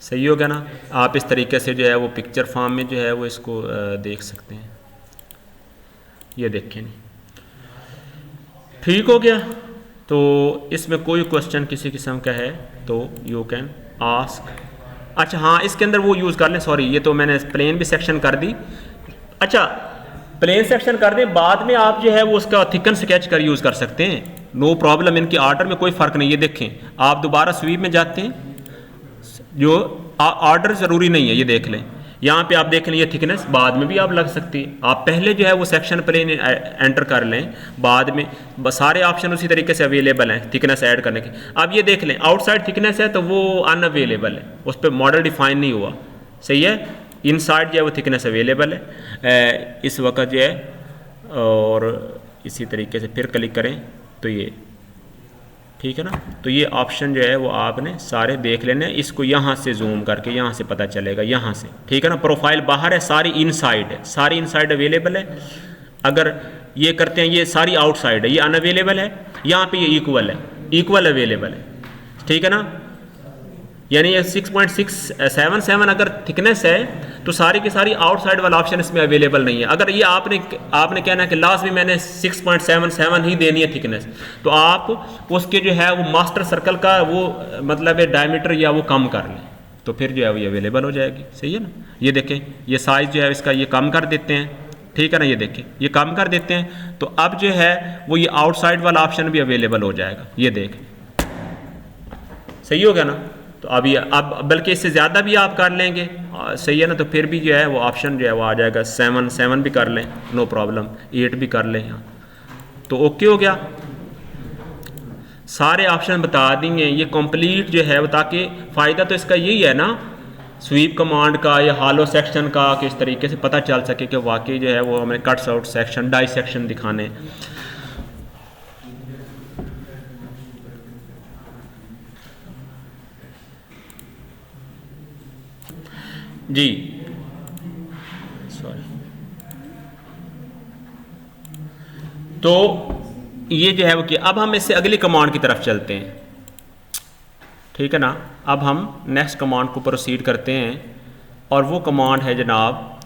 सही हो गया ना। आप इस तरीके से जो है वो पिक्चर फॉर्म में जो है वो इसको देख सकते हैं, ये देखें, ठीक हो गया। तो इसमें कोई क्वेश्चन किसी किस्म का है तो यू कैन आस्क। अच्छा हाँ, इसके अंदर वो यूज़ कर लें, सॉरी ये तो मैंने प्लेन भी सेक्शन कर दी। अच्छा प्लेन सेक्शन कर दें, बाद में आप जो है वो उसका थिकन स्केच कर यूज़ कर सकते हैं, नो प्रॉब्लम, इनकी आर्डर में कोई फ़र्क नहीं। ये देखें, आप दोबारा स्वीप में जाते हैं, जो आर्डर ज़रूरी नहीं है, ये देख लें, यहाँ पे आप देख लें ये थिकनेस बाद में भी आप लग सकती है। आप पहले जो है वो सेक्शन प्लेन एंटर कर लें, बाद में सारे ऑप्शन उसी तरीके से अवेलेबल हैं थिकनेस ऐड करने के। अब ये देख लें आउटसाइड थिकनेस है तो वो अनअवेलेबल है, उस पर मॉडल डिफाइन नहीं हुआ, सही है। इनसाइड जो है वो थिकनेस अवेलेबल है इस वक्त जो है। और इसी तरीके से फिर क्लिक करें तो ये ठीक है ना। तो ये ऑप्शन जो है वो आपने सारे देख लेने, इसको यहाँ से जूम करके यहाँ से पता चलेगा, यहाँ से, ठीक है ना। प्रोफाइल बाहर है, सारी इनसाइड है, सारी इनसाइड अवेलेबल है। अगर ये करते हैं ये सारी आउटसाइड है, ये अनअवेलेबल है, यहाँ पे ये इक्वल है, इक्वल अवेलेबल है, ठीक है ना। यानी ये 6.677 अगर थिकनेस है तो सारी की सारी आउटसाइड वाला ऑप्शन इसमें अवेलेबल नहीं है। अगर ये आपने कहना है कि लास्ट में मैंने 6.77 ही देनी है थिकनेस, तो आप उसके जो है वो मास्टर सर्कल का वो मतलब है डायमीटर या वो कम कर लें, तो फिर जो है वो ये अवेलेबल हो जाएगी, सही है ना। ये देखें ये साइज़ जो है इसका ये कम कर देते हैं, ठीक है ना, ये देखें ये कम कर देते हैं, तो अब जो है वो ये आउटसाइड वाला ऑप्शन भी अवेलेबल हो जाएगा, ये देखें, सही हो गया ना। तो अभी अब बल्कि इससे ज़्यादा भी आप कर लेंगे, सही है ना, तो फिर भी जो है वो ऑप्शन जो है वो आ जाएगा 7 भी कर लें, नो प्रॉब्लम, 8 भी कर लें यहाँ, तो ओके हो गया। सारे ऑप्शन बता देंगे, ये कंप्लीट जो है, ताकि फ़ायदा तो इसका यही है ना स्वीप कमांड का या हॉलो सेक्शन का, कि इस तरीके से पता चल सके कि वाकई जो है वो हमें cuts out section die section दिखाने। जी सॉरी, तो ये जो है वो कि अब हम इससे अगली कमांड की तरफ चलते हैं, ठीक है ना। अब हम नेक्स्ट कमांड को प्रोसीड करते हैं, और वो कमांड है जनाब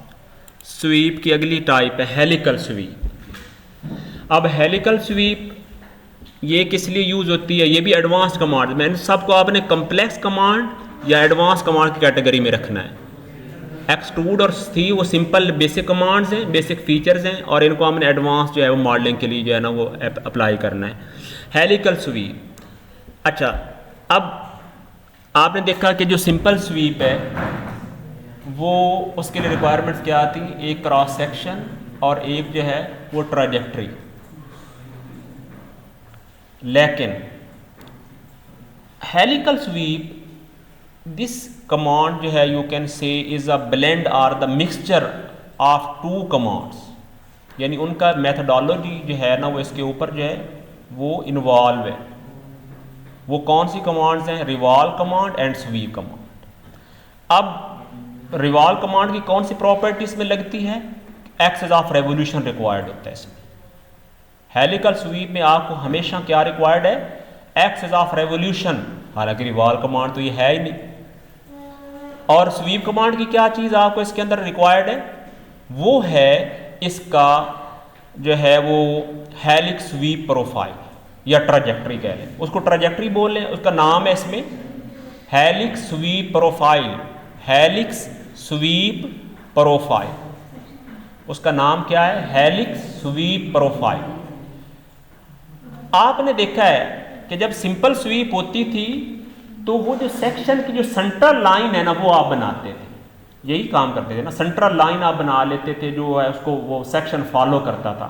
स्वीप की अगली टाइप है हेलिकल स्वीप। अब हेलिकल स्वीप ये किस लिए यूज़ होती है, ये भी एडवांस कमांड, मैंने सबको आपने कम्प्लेक्स कमांड या एडवांस कमांड की कैटेगरी में रखना है। एक्सट्रूड और सी वो सिंपल बेसिक कमांड्स हैं, बेसिक फीचर्स हैं, और इनको हमने एडवांस जो है वो मॉडलिंग के लिए जो है ना वो अप्लाई करना है। हेलिकल स्वीप, अच्छा अब आपने देखा कि जो सिंपल स्वीप है वो उसके लिए रिक्वायरमेंट्स क्या आती, एक क्रॉस सेक्शन और एक जो है वो ट्राजेक्ट्री, लेकिन हेलिकल स्वीप दिस कमांड जो है you can say is a blend और the mixture of two commands, यानी उनका मेथडोलॉजी जो है ना वो इसके ऊपर जो है वो इन्वॉल्व है। वो कौन सी कमांड्स हैं? Revolve command and sweep command. अब रिवॉल्व कमांड की कौन सी प्रॉपर्टी इसमें लगती है? एक्सेस ऑफ रेवोल्यूशन रिक्वायर्ड होता है इसमें। हेलिकल स्वीप में आपको हमेशा क्या रिक्वायर्ड है? एक्सेस ऑफ रेवोल्यूशन, हालांकि रिवॉल्व कमांड तो ये है ही नहीं। और स्वीप कमांड की क्या चीज़ आपको इसके अंदर रिक्वायर्ड है? वो है इसका जो है वो हेलिक्स स्वीप प्रोफाइल या ट्रैजेक्टरी कह लें, उसको ट्रैजेक्टरी बोल लें, उसका नाम है इसमें helix sweep profile. Helix sweep profile, उसका नाम क्या है? Helix sweep profile. आपने देखा है कि जब सिंपल स्वीप होती थी तो वो जो सेक्शन की जो सेंट्रल लाइन है ना वो आप बनाते थे, यही काम करते थे ना, सेंट्रल लाइन आप बना लेते थे जो है उसको वो सेक्शन फॉलो करता था।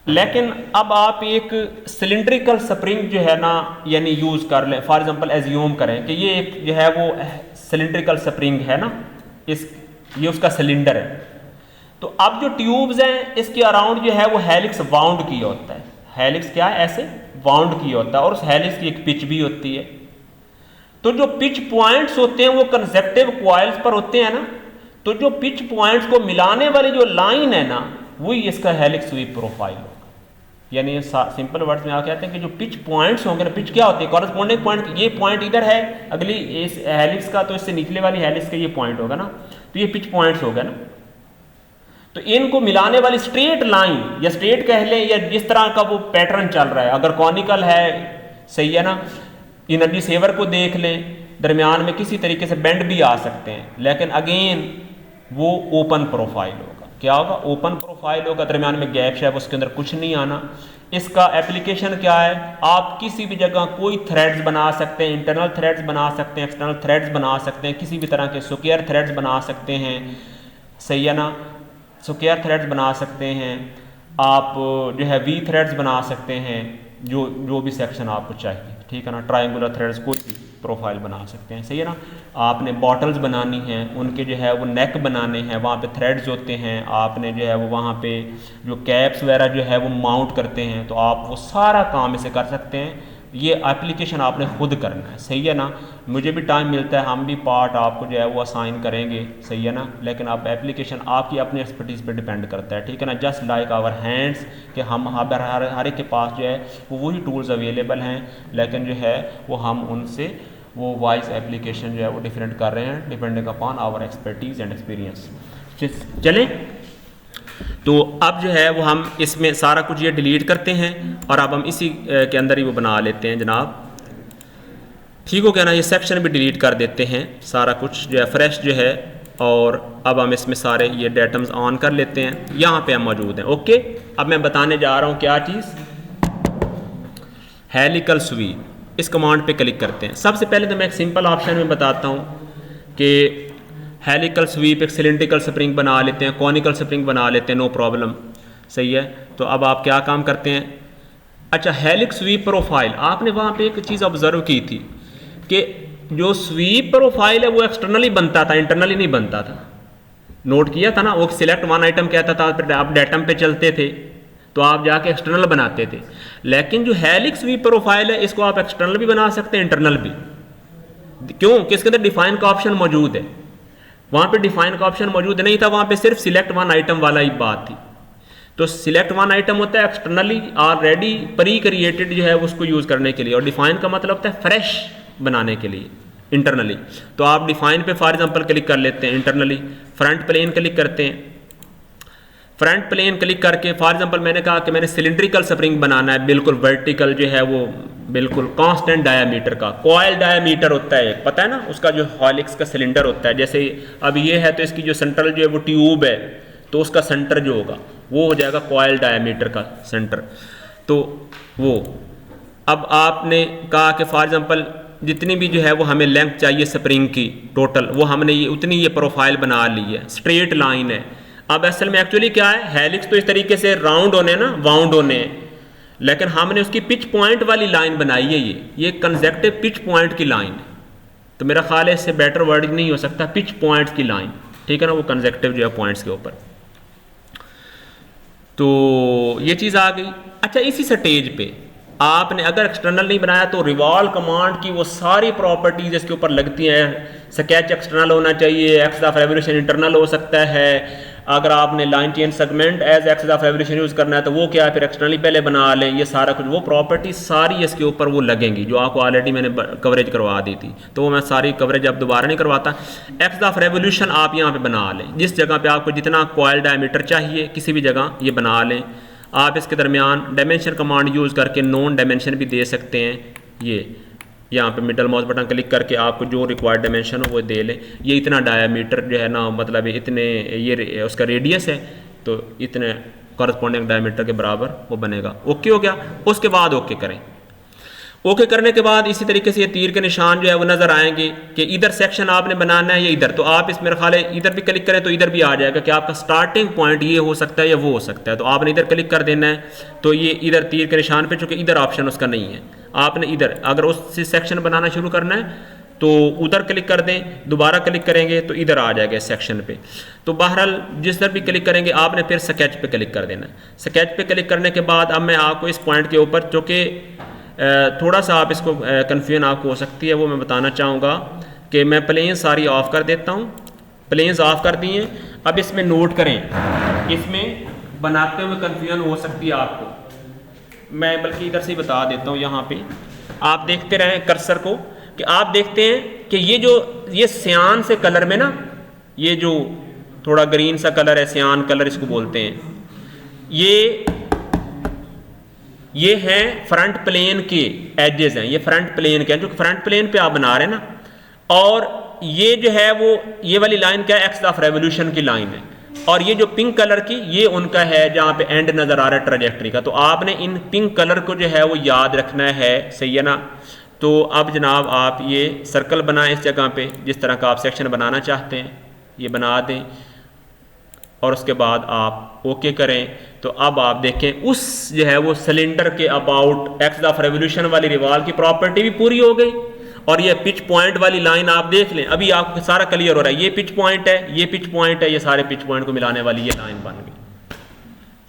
लेकिन अब आप एक सिलिंड्रिकल स्प्रिंग जो है ना यानी यूज़ कर लें, फॉर एग्जांपल एज्यूम करें कि ये एक जो है वो सिलिंड्रिकल स्प्रिंग है ना, ये उसका सिलेंडर है। तो अब जो ट्यूब्स हैं इसके अराउंड जो है वो हेलिक्स वाउंड किया होता है। हेलिक्स क्या है? ऐसे वाउंड किया होता है और उस हेलिक्स की एक पिच भी होती है। तो जो पिच पॉइंट्स होते हैं वो कंसेप्टिव कॉइल्स पर होते हैं ना, तो जो पिच पॉइंट्स को मिलाने वाली जो लाइन है ना वही इसका हेलिक्स स्वीप प्रोफाइल होगा। यानी सिंपल वर्ड्स में आप कहते हैं कि जो पिच पॉइंट्स होंगे ना, पिच क्या होती है? कॉरस्पॉन्डिंग पॉइंट, ये पॉइंट इधर है अगली इस हेलिक्स का, तो इससे निचले वाली हेलिक्स का ये पॉइंट होगा ना, तो ये पिच पॉइंट्स हो गए ना। तो इनको मिलाने वाली स्ट्रेट लाइन या स्ट्रेट कह लें या जिस तरह का वो पैटर्न चल रहा है, अगर कॉनिकल है सही है ना, एनर्जी सेवर को देख लें, दरमियान में किसी तरीके से बेंड भी आ सकते हैं, लेकिन अगेन वो ओपन प्रोफाइल होगा। क्या होगा? ओपन प्रोफाइल होगा, दरमियान में गैप है उसके अंदर कुछ नहीं आना। इसका एप्लीकेशन क्या है? आप किसी भी जगह कोई थ्रेड्स बना सकते हैं, इंटरनल थ्रेड्स बना सकते हैं, एक्सटर्नल थ्रेड्स बना सकते हैं, किसी भी तरह के स्क्वायर थ्रेड्स बना सकते हैं, सही है ना, स्क्वायर थ्रेड्स बना सकते हैं आप, जो है वी थ्रेड्स बना सकते हैं, जो भी सेक्शन आपको चाहिए, ठीक है ना। ट्रायंगुलर थ्रेड्स कोई भी प्रोफाइल बना सकते हैं, सही है ना। आपने बॉटल्स बनानी हैं, उनके जो है वो नेक बनाने हैं, वहाँ पे थ्रेड्स होते हैं, आपने जो है वो वहाँ पे जो कैप्स वगैरह जो है वो माउंट करते हैं, तो आप वो सारा काम इसे कर सकते हैं। ये एप्लीकेशन आपने खुद करना है, सही है ना। मुझे भी टाइम मिलता है, हम भी पार्ट आपको जो है वो असाइन करेंगे, सही है ना, लेकिन आप एप्लीकेशन आपकी अपनी एक्सपर्टीज़ पे डिपेंड करता है, ठीक है ना। जस्ट लाइक आवर हैंड्स कि हम हर एक के पास जो है वो वही टूल्स अवेलेबल हैं, लेकिन जो है वो हम उनसे वो वाइज एप्लीकेशन जो है वो डिफरेंट कर रहे हैं depending upon our expertise and experience. चलें, तो अब जो है वो हम इसमें सारा कुछ ये डिलीट करते हैं और अब हम इसी के अंदर ही वो बना लेते हैं जनाब, ठीक हो गया ना। ये सेक्शन भी डिलीट कर देते हैं, सारा कुछ जो है फ्रेश जो है, और अब हम इसमें सारे ये डेटम्स ऑन कर लेते हैं, यहाँ पे हम मौजूद हैं। ओके, अब मैं बताने जा रहा हूँ क्या चीज़, हेलिकल स्वीप। इस कमांड पे क्लिक करते हैं। सबसे पहले तो मैं एक सिंपल ऑप्शन में बताता हूँ कि हेलिकल स्वीप एक सिलिंड्रिकल स्प्रिंग बना लेते हैं, कॉनिकल स्प्रिंग बना लेते हैं, नो प्रॉब्लम, सही है। तो अब आप क्या काम करते हैं? अच्छा, हेलिक्स स्वीप प्रोफाइल, आपने वहाँ पे एक चीज़ ऑब्जर्व की थी कि जो स्वीप प्रोफाइल है वो एक्सटर्नली बनता था, इंटरनली नहीं बनता था। नोट किया था ना, वो सिलेक्ट वन आइटम कहता था, फिर आप डेटम पे चलते थे तो आप जाके एक्सटर्नल बनाते थे। लेकिन जो हेलिक्स स्वीप प्रोफाइल है इसको आप एक्सटर्नल भी बना सकते हैं, इंटरनल भी। क्यों? कि इसके अंदर डिफाइन का ऑप्शन मौजूद है, वहाँ पे डिफाइन का ऑप्शन मौजूद नहीं था, वहाँ पे सिर्फ सिलेक्ट वन आइटम वाला ही बात थी। तो सिलेक्ट वन आइटम होता है एक्सटर्नली ऑलरेडी प्री क्रिएटेड जो है उसको यूज़ करने के लिए, और डिफाइन का मतलब होता है फ्रेश बनाने के लिए इंटरनली। तो आप डिफाइन पे फॉर एग्जांपल क्लिक कर लेते हैं, इंटरनली फ्रंट प्लेन क्लिक करते हैं। फ्रंट प्लेन क्लिक करके फॉर एग्जांपल मैंने कहा कि मैंने सिलिंड्रिकल स्प्रिंग बनाना है, बिल्कुल वर्टिकल जो है वो बिल्कुल कांस्टेंट डायामीटर का, कॉइल डायामीटर होता है पता है ना, उसका जो हेलिक्स का सिलेंडर होता है। जैसे अब ये है तो इसकी जो सेंट्रल जो है वो ट्यूब है, तो उसका सेंटर जो होगा वो हो जाएगा कॉइल डायामीटर का सेंटर। तो वो अब आपने कहा कि फॉर एग्जांपल जितनी भी जो है वो हमें लेंथ चाहिए स्प्रिंग की टोटल, वो हमने ये उतनी ये प्रोफाइल बना ली है, स्ट्रेट लाइन है। अब असल में एक्चुअली क्या है, हेलिक्स तो इस तरीके से राउंड होने ना, वाउंड होने, लेकिन हमने उसकी पिच पॉइंट वाली लाइन बनाई है, ये कंजेक्टिव पिच पॉइंट की लाइन है। तो मेरा ख्याल है इससे बेटर वर्ड नहीं हो सकता, पिच पॉइंट की लाइन, ठीक है ना, वो कंजेक्टिव जो है पॉइंट्स के ऊपर। तो ये चीज़ आ गई। अच्छा, इसी स्टेज पे आपने अगर एक्सटर्नल नहीं बनाया तो रिवॉल्व कमांड की वो सारी प्रॉपर्टीज इसके ऊपर लगती हैं। स्केच एक्सटर्नल होना चाहिए, एक्स ऑफ रेवोल्यूशन इंटरनल हो सकता है। अगर आपने line chain segment as axis of revolution use करना है तो वो क्या है, फिर एक्सटर्नली पहले बना लें। ये सारा कुछ वो प्रॉपर्टीज सारी इसके ऊपर वो लगेंगी जो आपको ऑलरेडी मैंने कवरेज करवा दी थी, तो वो मैं सारी कवरेज अब दोबारा नहीं करवाता। एक्स ऑफ रेवोल्यूशन आप यहाँ पे बना लें, जिस जगह पे आपको जितना कॉइल डायमीटर चाहिए किसी भी जगह ये बना लें। आप इसके दरमियान डायमेंशन कमांड यूज़ करके नॉन डायमेंशन भी दे सकते हैं। ये यहाँ पे मिडल माउस बटन क्लिक करके आपको जो रिक्वायर्ड डायमेंशन हो वो दे लें। ये इतना डायमीटर जो है ना, मतलब इतने ये उसका रेडियस है, तो इतने कॉरस्पॉन्डिंग डायमीटर के बराबर वो बनेगा। ओके हो गया। उसके बाद ओके करें। ओके करने के बाद इसी तरीके से ये तीर के निशान जो है वो नज़र आएंगे कि इधर सेक्शन आपने बनाना है या इधर। तो आप इस मेरे ख्याल है इधर भी क्लिक करें तो इधर भी आ जाएगा कि आपका स्टार्टिंग पॉइंट ये हो सकता है या वो हो सकता है। तो आपने इधर क्लिक कर देना है, तो ये इधर तीर के निशान पे, चूँकि इधर ऑप्शन उसका नहीं है, आपने इधर अगर उससे सेक्शन बनाना शुरू करना है तो उधर क्लिक कर दें, दोबारा क्लिक करेंगे तो इधर आ जाएगा सेक्शन पे। तो बहरहाल जिस तरह भी क्लिक करेंगे आपने फिर स्केच पे क्लिक कर देना है। स्केच पे क्लिक करने के बाद अब मैं आपको इस पॉइंट के ऊपर, चूँकि थोड़ा सा आप इसको कन्फ्यूजन आपको हो सकती है, वो मैं बताना चाहूँगा कि मैं प्लेन सारी ऑफ़ कर देता हूँ। प्लेन्स ऑफ़ कर दिए। अब इसमें नोट करें, इसमें बनाते हुए कन्फ्यूजन हो सकती है आपको, मैं बल्कि इधर से ही बता देता हूँ। यहाँ पे आप देखते रहें कर्सर को कि आप देखते हैं कि ये सियान से कलर में ना, ये जो थोड़ा ग्रीन सा कलर है, सियान कलर इसको बोलते हैं, ये हैं फ्रंट प्लेन के एजेस हैं, ये फ्रंट प्लेन के हैं, जो फ्रंट प्लेन पे आप बना रहे हैं ना। और ये जो है वो ये वाली लाइन क्या है, एक्स ऑफ रेवोल्यूशन की लाइन है। और ये जो पिंक कलर की ये उनका है जहाँ पे एंड नज़र आ रहा है ट्रैजेक्टरी का। तो आपने इन पिंक कलर को जो है वो याद रखना है, सही है ना। तो अब जनाब आप ये सर्कल बनाएं इस जगह पे, जिस तरह का आप सेक्शन बनाना चाहते हैं ये बना दें, और उसके बाद आप ओके करें। तो अब आप देखें उस जो है वो सिलेंडर के अबाउट एक्स ऑफ रेवोल्यूशन वाली रिवाल्व की प्रॉपर्टी भी पूरी हो गई। और ये पिच पॉइंट वाली लाइन आप देख लें, अभी आपको सारा क्लियर हो रहा है, ये पिच पॉइंट है, ये पिच पॉइंट है, ये सारे पिच पॉइंट को मिलाने वाली ये लाइन बन गई।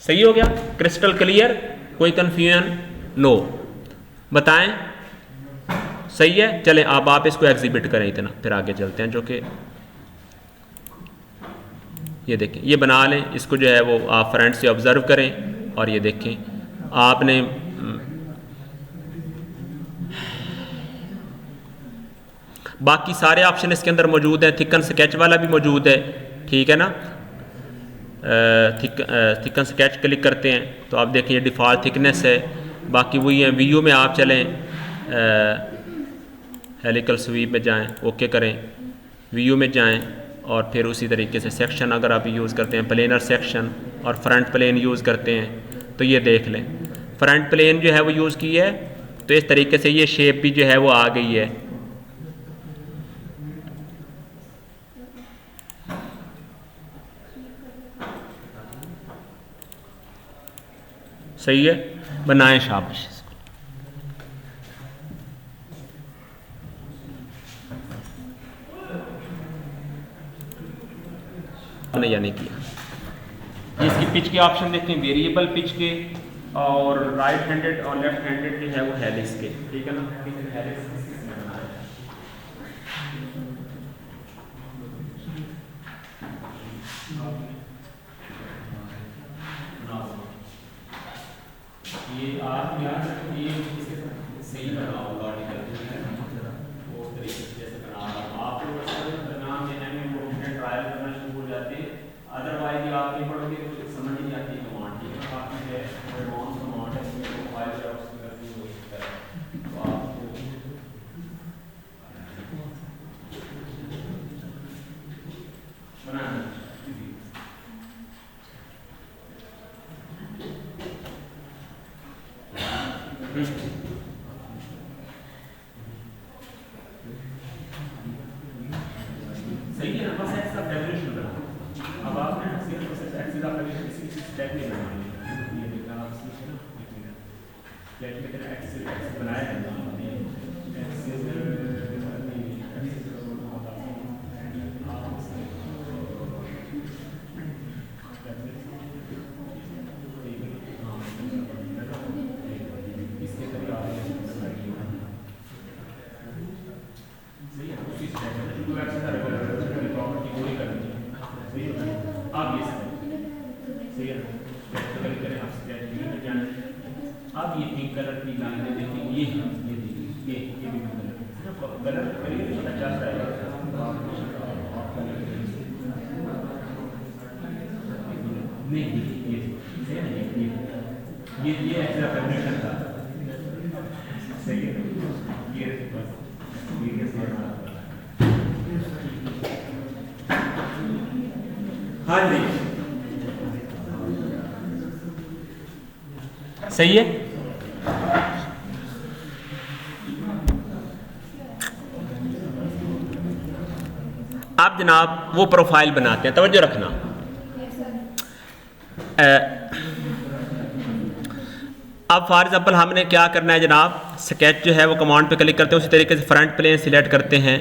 सही हो गया, क्रिस्टल क्लियर, कोई कंफ्यूजन नो, बताएं सही है। चलें अब आप इसको एग्जिबिट करें इतना, फिर आगे चलते हैं। जो कि ये देखें, ये बना लें, इसको जो है वो आप फ्रंट से ऑब्जर्व करें और ये देखें आपने बाकी सारे ऑप्शन इसके अंदर मौजूद हैं। थिकन स्केच वाला भी मौजूद है, ठीक है ना। थिकन स्केच क्लिक करते हैं तो आप देखें ये डिफ़ॉल्ट थिकनेस है, बाकी वही है। व्यू में आप चलें, हेलिकल स्वीप में जाएं, ओके करें, व्यू में जाएं और फिर उसी तरीके से सेक्शन अगर आप यूज़ करते हैं प्लेनर सेक्शन और फ्रंट प्लेन यूज़ करते हैं तो ये देख लें फ्रंट प्लेन जो है वो यूज़ की है, तो इस तरीके से ये शेप भी जो है वो आ गई है। सही है, बनाएं शाबाश। हमने या नहीं किया। इसकी पिच के ऑप्शन देखें, वेरिएबल पिच के और राइट हैंडेड और लेफ्ट हैंडेड जो है वो हेलिक्स के, ठीक है ना। ये आप याद रखिए, ये सही बना होगा वो तरीके से जैसे बना रहा आप नाम देने में ट्रायल करना शुरू हो जाते हैं। अदरवाइज आप ये पढ़ोगे तो समझ नहीं आती कमांड की। आपकी है एडवांस कमांड है, इसमें फाइल या उसकी गलती हो सकता है, तो आपको बनाना सही है ना। बस एक्स का डेफिनेशन बना, अब आपने सिर्फ एक्स का डेफिनेशन इसी स्टेप में बनानी है। ये देखना आप सीखना, अब ये पिंक कलर की लाइनें देखिए, ये देखिए, ये भी कलर करिए तो पता चल रहा है। नहीं ये ऐसा कंडीशन था, सही है। ये हाँ जी सही है। आप जनाब वो प्रोफाइल बनाते हैं, तवज्जो रखना। अब फॉर एग्जांपल हमने क्या करना है जनाब, स्केच जो है वो कमांड पे क्लिक करते हैं, उसी तरीके से फ्रंट प्लेन सिलेक्ट करते हैं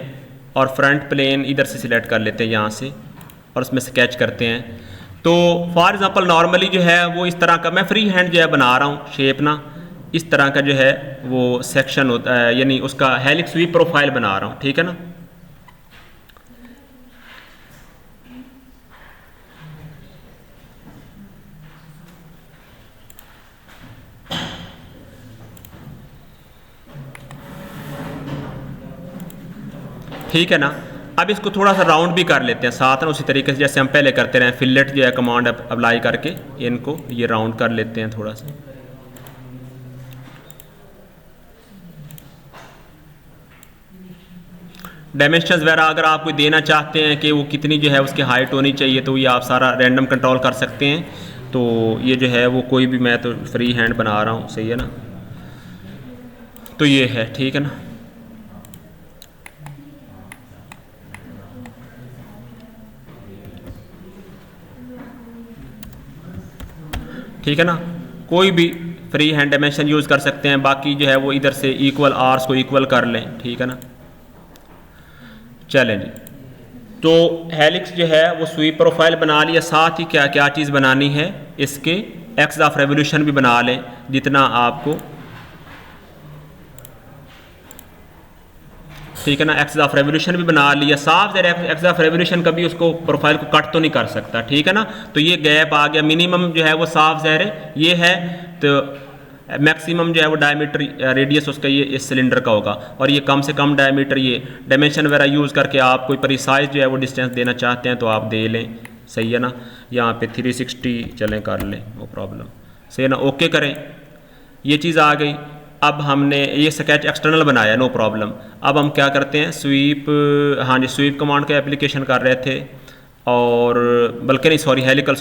और फ्रंट प्लेन इधर से सिलेक्ट कर लेते हैं यहाँ से और उसमें स्केच करते हैं। तो फॉर एग्जांपल नॉर्मली जो है वो इस तरह का मैं फ्री हैंड जो है बना रहा हूँ शेप ना, इस तरह का जो है वो सेक्शन होता है, यानी उसका हेलिक्स स्वीप प्रोफाइल बना रहा हूँ, ठीक है ना। ठीक है ना। अब इसको थोड़ा सा राउंड भी कर लेते हैं साथ में, उसी तरीके से जैसे हम पहले करते रहे, फिलेट जो है कमांड अप्लाई करके इनको ये राउंड कर लेते हैं थोड़ा सा। डायमेंशंस वगैरह अगर आप कोई देना चाहते हैं कि वो कितनी जो है उसकी हाइट होनी चाहिए, तो ये आप सारा रैंडम कंट्रोल कर सकते हैं। तो ये जो है वो कोई भी, मैं तो फ्री हैंड बना रहा हूँ, सही है ना। तो ये है, ठीक है ना। ठीक है ना, कोई भी फ्री हैंड डायमेंशन यूज़ कर सकते हैं। बाकी जो है वो इधर से इक्वल आर्स को इक्वल कर लें, ठीक है ना। चलें जी, तो हेलिक्स जो है वो स्वीप प्रोफाइल बना लिया, साथ ही क्या क्या चीज़ बनानी है, इसके एक्स ऑफ रेवोल्यूशन भी बना लें जितना आपको, ठीक है ना। एक्स ऑफ रेवोल्यूशन भी बना लिया, साफ ज़रा एक्स ऑफ रेवोल्यूशन कभी उसको प्रोफाइल को कट तो नहीं कर सकता, ठीक है ना। तो ये गैप आ गया, मिनिमम जो है वो साफ ज़हर ये है, तो मैक्सिमम जो है वो डायमीटर रेडियस उसका ये इस सिलेंडर का होगा, और ये कम से कम डायमीटर, ये डायमेंशन वगैरह यूज़ करके आप कोई प्रिसाइज जो है वो डिस्टेंस देना चाहते हैं तो आप दे लें, सही है ना। यहाँ पे 360 चलें कर लें, नो प्रॉब्लम, सही है ना। ओके करें, ये चीज़ आ गई। अब हमने ये स्केच एक्सटर्नल बनाया, नो प्रॉब्लम। अब हम क्या करते हैं, स्वीप, हाँ जी, स्वीप कमांड का एप्लीकेशन कर रहे थे, और बल्कि नहीं सॉरी, हेलिकल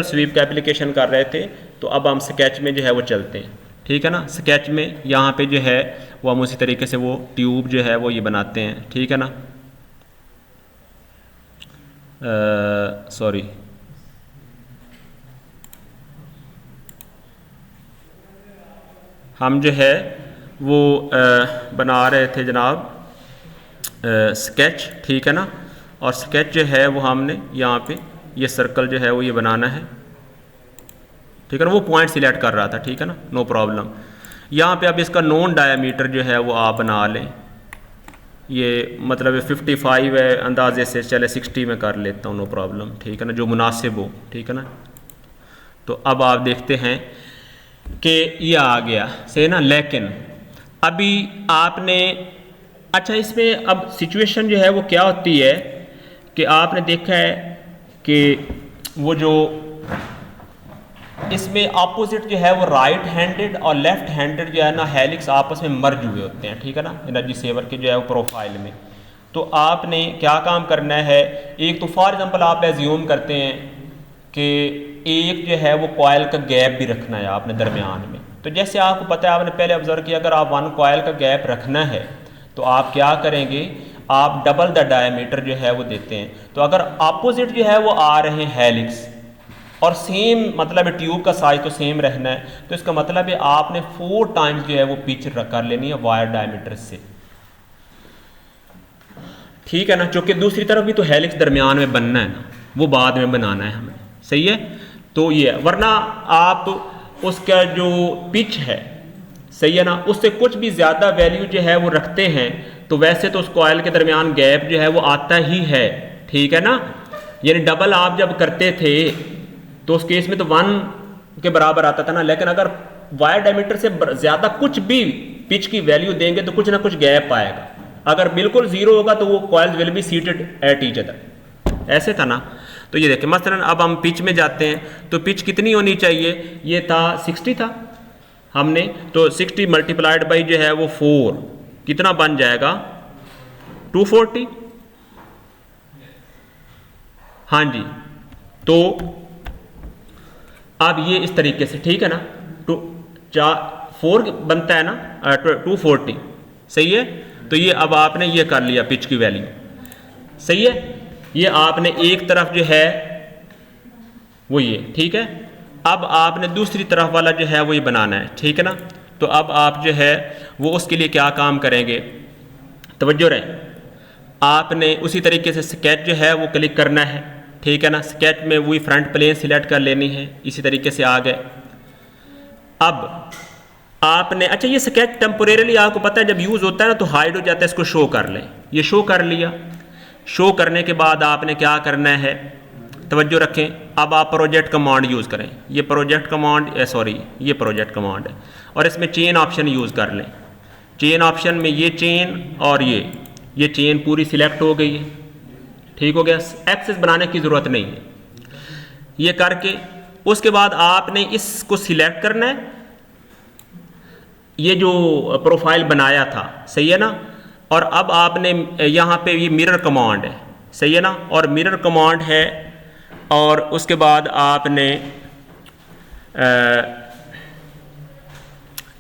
स्वीप का एप्लीकेशन कर रहे थे। तो अब हम स्केच में जो है वो चलते हैं, ठीक है ना। स्केच में यहाँ पे जो है वो हम उसी तरीके से वो ट्यूब जो है वो ये बनाते हैं, ठीक है ना। सॉरी, हम जो है वो बना रहे थे जनाब स्केच, ठीक है ना। और स्केच जो है वो हमने यहाँ पे ये सर्कल जो है वो ये बनाना है, ठीक है ना। वो पॉइंट सिलेक्ट कर रहा था, ठीक है ना, नो प्रॉब्लम। यहाँ पे अब इसका नॉन डायमीटर जो है वो आप बना लें, ये मतलब 55 है अंदाजे से, चले 60 में कर लेता हूँ, नो प्रॉब्लम, ठीक है ना, जो मुनासिब हो, ठीक है ना। तो अब आप देखते हैं कि ये आ गया, सही ना। लेकिन अभी आपने, अच्छा इसमें अब सिचुएशन जो है वो क्या होती है कि आपने देखा है कि वो जो इसमें अपोजिट जो है वो राइट हैंडेड और लेफ्ट हैंडेड जो है ना हेलिक्स आपस में मर्ज हुए होते हैं, ठीक है ना, एनर्जी सेवर के जो है वो प्रोफाइल में। तो आपने क्या काम करना है, एक तो फॉर एग्जांपल आप एज्यूम करते हैं कि एक जो है वो कॉयल का गैप भी रखना है आपने दरमियान में। तो जैसे आपको पता है, आपने पहले ऑब्जर्व किया, अगर आप 1 कॉयल का गैप रखना है तो आप क्या करेंगे, आप डबल द डायमीटर जो है वो देते हैं। तो अगर अपोजिट जो है वो आ रहे हैं हेलिक्स, और सेम मतलब ट्यूब का साइज तो सेम रहना है, तो इसका मतलब है आपने 4 टाइम्स जो है वो पिच कर लेनी है वायर डायमीटर से, ठीक है ना। क्योंकि दूसरी तरफ भी तो हेलिक्स दरमियान में बनना है ना, वो बाद में बनाना है हमें, सही है। तो ये वरना आप उसका जो पिच है, सही है ना, उससे कुछ भी ज़्यादा वैल्यू जो है वो रखते हैं तो वैसे तो उस कॉइल के दरमियान गैप जो है वो आता ही है, ठीक है ना। यानी डबल आप जब करते थे तो उस केस में तो 1 के बराबर आता था ना, लेकिन अगर वायर डायमीटर से ज़्यादा कुछ भी पिच की वैल्यू देंगे तो कुछ ना कुछ गैप आएगा। अगर बिल्कुल ज़ीरो होगा तो वो coils will be seated at each other, ऐसे था ना। तो ये देखें मसलन अब हम पिच में जाते हैं तो पिच कितनी होनी चाहिए, ये था 60 था हमने, तो 60 मल्टीप्लाइड बाई जो है वो 4 कितना बन जाएगा 240, हाँ जी। तो अब ये इस तरीके से, ठीक है ना, 4 बनता है ना 240, सही है। तो ये अब आपने ये कर लिया पिच की वैल्यू, सही है। ये आपने एक तरफ जो है वो ये, ठीक है। अब आपने दूसरी तरफ वाला जो है वो ये बनाना है, ठीक है ना। तो अब आप जो है वो उसके लिए क्या काम करेंगे, तवज्जो रहे, आपने उसी तरीके से स्केच जो है वो क्लिक करना है, ठीक है ना। स्केच में वही फ्रंट प्लेन सिलेक्ट कर लेनी है, इसी तरीके से आ गए। अब आपने अच्छा ये स्केच टेम्पोरेरली आपको पता है जब यूज़ होता है ना तो हाइड हो जाता है, इसको शो कर लें। ये शो कर लिया, शो करने के बाद आपने क्या करना है, तवज्जो रखें, अब आप प्रोजेक्ट कमांड यूज़ करें। ये प्रोजेक्ट कमांड ये प्रोजेक्ट कमांड है और इसमें चेन ऑप्शन यूज़ कर लें। चेन ऑप्शन में ये चेन और ये चेन पूरी सिलेक्ट हो गई है, ठीक हो गया। एक्सेस बनाने की ज़रूरत नहीं है। ये करके उसके बाद आपने इसको सिलेक्ट करना है, ये जो प्रोफाइल बनाया था, सही है ना। और अब आपने यहाँ पे ये मिरर कमांड है, सही है ना, और मिरर कमांड है। और उसके बाद आपने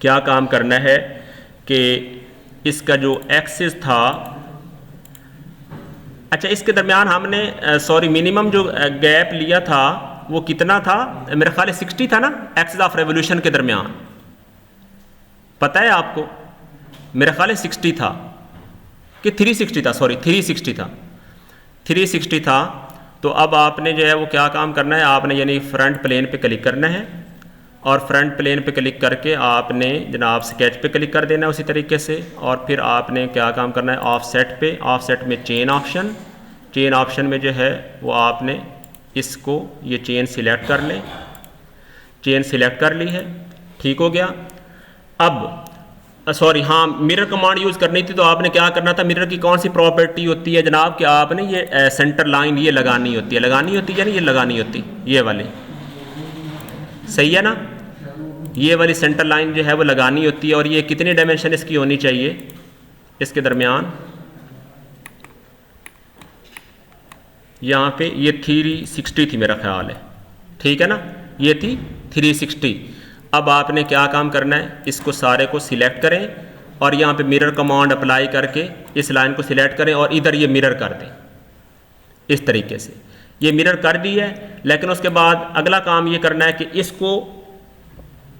क्या काम करना है कि इसका जो एक्सिस था, अच्छा इसके दरमियान हमने मिनिमम जो गैप लिया था वो कितना था, मेरा ख्याल है 60 था ना, एक्सिस ऑफ रेवोल्यूशन के दरमियान, पता है आपको, मेरा ख्याल है 60 था कि 360 था, 360 था, 360 था। तो अब आपने जो है वो क्या काम करना है, आपने यानी फ्रंट प्लेन पे क्लिक करना है और फ्रंट प्लेन पे क्लिक करके आपने जनाब स्केच पे क्लिक कर देना है उसी तरीके से। और फिर आपने क्या काम करना है, ऑफसेट पे, ऑफसेट में चेन ऑप्शन, चेन ऑप्शन में जो है वो आपने इसको ये चेन सिलेक्ट कर लें, चेन सिलेक्ट कर ली है, ठीक हो गया। अब हाँ मिरर कमांड यूज़ करनी थी तो आपने क्या करना था, मिरर की कौन सी प्रॉपर्टी होती है जनाब कि आपने ये सेंटर लाइन ये लगानी होती है, यानी ये लगानी होती, ये वाली, सही है ना, ये वाली सेंटर लाइन जो है वो लगानी होती है। और ये कितनी डायमेंशन इसकी होनी चाहिए, इसके दरमियान यहाँ पे ये 360 थी मेरा ख्याल है, ठीक है ना, ये थी 360। अब आपने क्या काम करना है, इसको सारे को सिलेक्ट करें और यहाँ पे मिरर कमांड अप्लाई करके इस लाइन को सिलेक्ट करें और इधर ये मिरर कर दें, इस तरीके से ये मिरर कर दी है। लेकिन उसके बाद अगला काम ये करना है कि इसको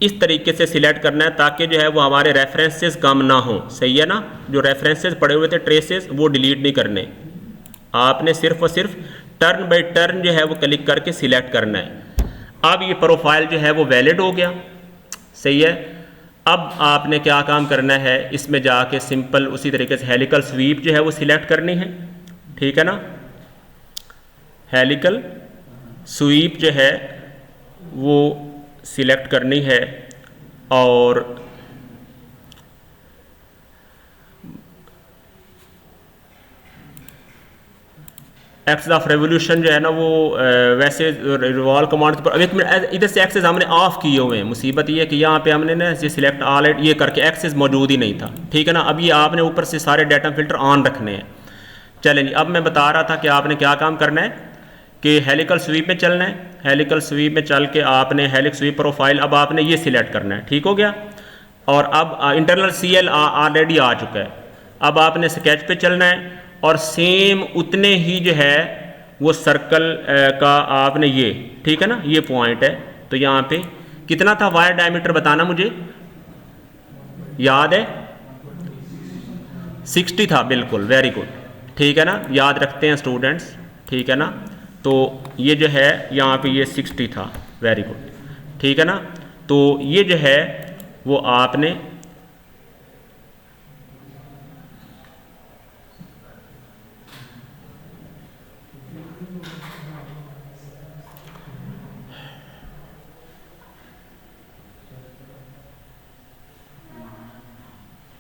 इस तरीके से सिलेक्ट करना है ताकि जो है वो हमारे रेफरेंसेस कम ना हो, सही है ना। जो रेफरेंसेस पड़े हुए थे ट्रेसेस वो डिलीट नहीं करने, आपने सिर्फ और सिर्फ टर्न बाई टर्न जो है वो क्लिक करके सिलेक्ट करना है। अब ये प्रोफाइल जो है वो वैलिड हो गया, सही है। अब आपने क्या काम करना है, इसमें जाके सिंपल उसी तरीके से हेलिकल स्वीप जो है वो सिलेक्ट करनी है, ठीक है ना। हेलिकल स्वीप जो है वो सिलेक्ट करनी है और एक्सेस ऑफ रेवोल्यूशन जो है ना वो वैसे रिवॉल्व कमांड के ऊपर, अब एक मिनट, इधर से एक्सेस हमने ऑफ किए हुए हैं। मुसीबत ये है कि यहाँ पे हमने ना ये सिलेक्ट ऑल ये करके एक्सेस मौजूद ही नहीं था, ठीक है ना। अब ये आपने ऊपर से सारे डाटा फिल्टर ऑन रखने हैं। चलें जी, अब मैं बता रहा था कि आपने क्या काम करना है कि हेलिकल स्वीप में चलना है। हेलिकल स्वीप में चल के आपने हेलिक स्वीप प्रोफाइल अब आपने ये सिलेक्ट करना है, ठीक हो गया। और अब इंटरनल CL ऑलरेडी आ चुका है। अब आपने स्केच पे चलना है और सेम उतने ही जो है वो सर्कल का आपने ये, ठीक है ना, ये पॉइंट है। तो यहाँ पे कितना था वायर डायमीटर बताना मुझे, याद है 60 था, बिल्कुल, वेरी गुड, ठीक है ना, याद रखते हैं स्टूडेंट्स, ठीक है ना। तो ये जो है यहाँ पे ये 60 था, वेरी गुड, ठीक है ना। तो ये जो है वो आपने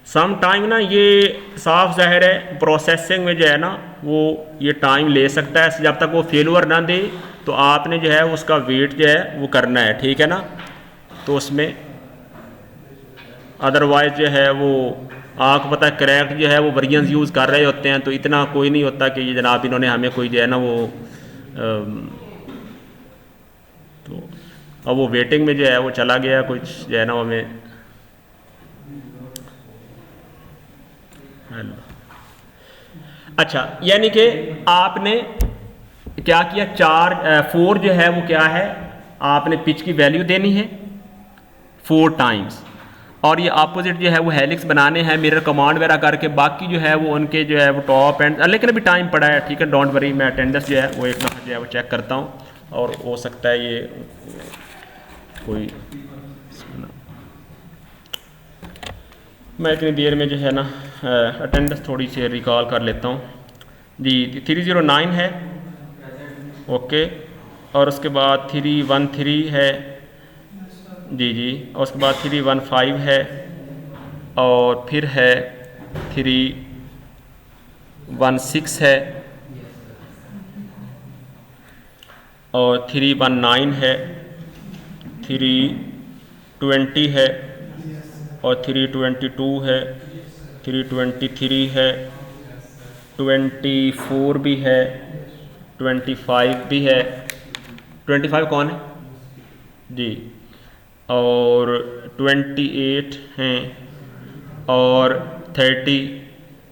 सम टाइम ना, ये साफ जाहिर है प्रोसेसिंग में जो है ना वो ये टाइम ले सकता है, जब तक वो फेलुअर ना दे तो आपने जो है उसका वेट जो है वो करना है, ठीक है ना। तो उसमें अदरवाइज जो है वो आपको पता है क्रैक्ट जो है वो वर्जन्स यूज़ कर रहे होते हैं, तो इतना कोई नहीं होता कि ये जनाब इन्होंने हमें कोई जो है ना वो तो अब वो वेटिंग में जो है वो चला गया कुछ जो है ना वो हमें। अच्छा, यानी कि आपने क्या किया, 4 जो है वो क्या है, आपने पिच की वैल्यू देनी है 4 टाइम्स, और ये अपोजिट जो है वो हेलिक्स बनाने हैं मिरर कमांड वगैरह करके, बाकी जो है वो उनके जो है वो टॉप एंड, लेकिन अभी टाइम पड़ा है, ठीक है, डोंट वरी, मैं अटेंडेंस जो है वो एक दफ़ा जो है वो चेक करता हूँ, और हो सकता है ये कोई, मैं इतनी देर में जो है ना अटेंडेंस थोड़ी सी रिकॉल कर लेता हूँ जी। 309 है, ओके, और उसके बाद 313 है जी जी, और उसके बाद 315 है, और फिर है 316 है, और 319 है, 320 है, और 322 है, 323 है, 24 भी है, 25 भी है, 25 कौन है जी, और 28 हैं, और 30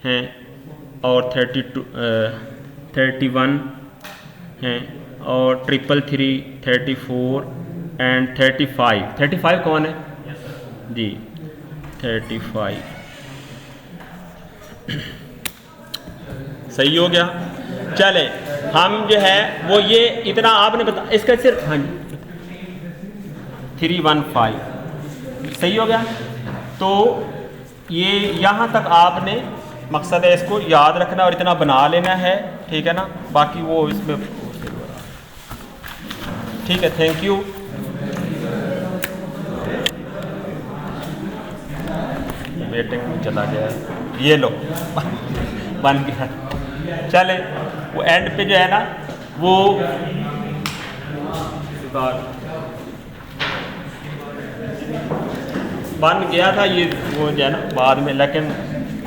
हैं, और 31 हैं, और 333, 34 एंड 35 कौन है जी, 35 सही हो गया। चले हम जो है वो ये इतना आपने बता, इसका सिर्फ, हाँ जी 315 सही हो गया। तो ये यहाँ तक आपने मकसद है इसको याद रखना और इतना बना लेना है, ठीक है ना, बाकी वो इसमें ठीक है। Thank you. वेटिंग में चला गया, ये लो बन गया। चले वो एंड पे जो है ना वो बन गया था ये, वो जो है ना बाद में, लेकिन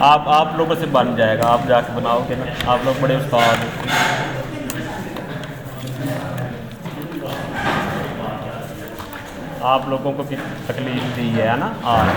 आप लोगों से बन जाएगा, आप जाके बनाओगे ना, आप लोग बड़े उस्ताद हैं। आप लोगों को भी तकलीफ दी है ना आज।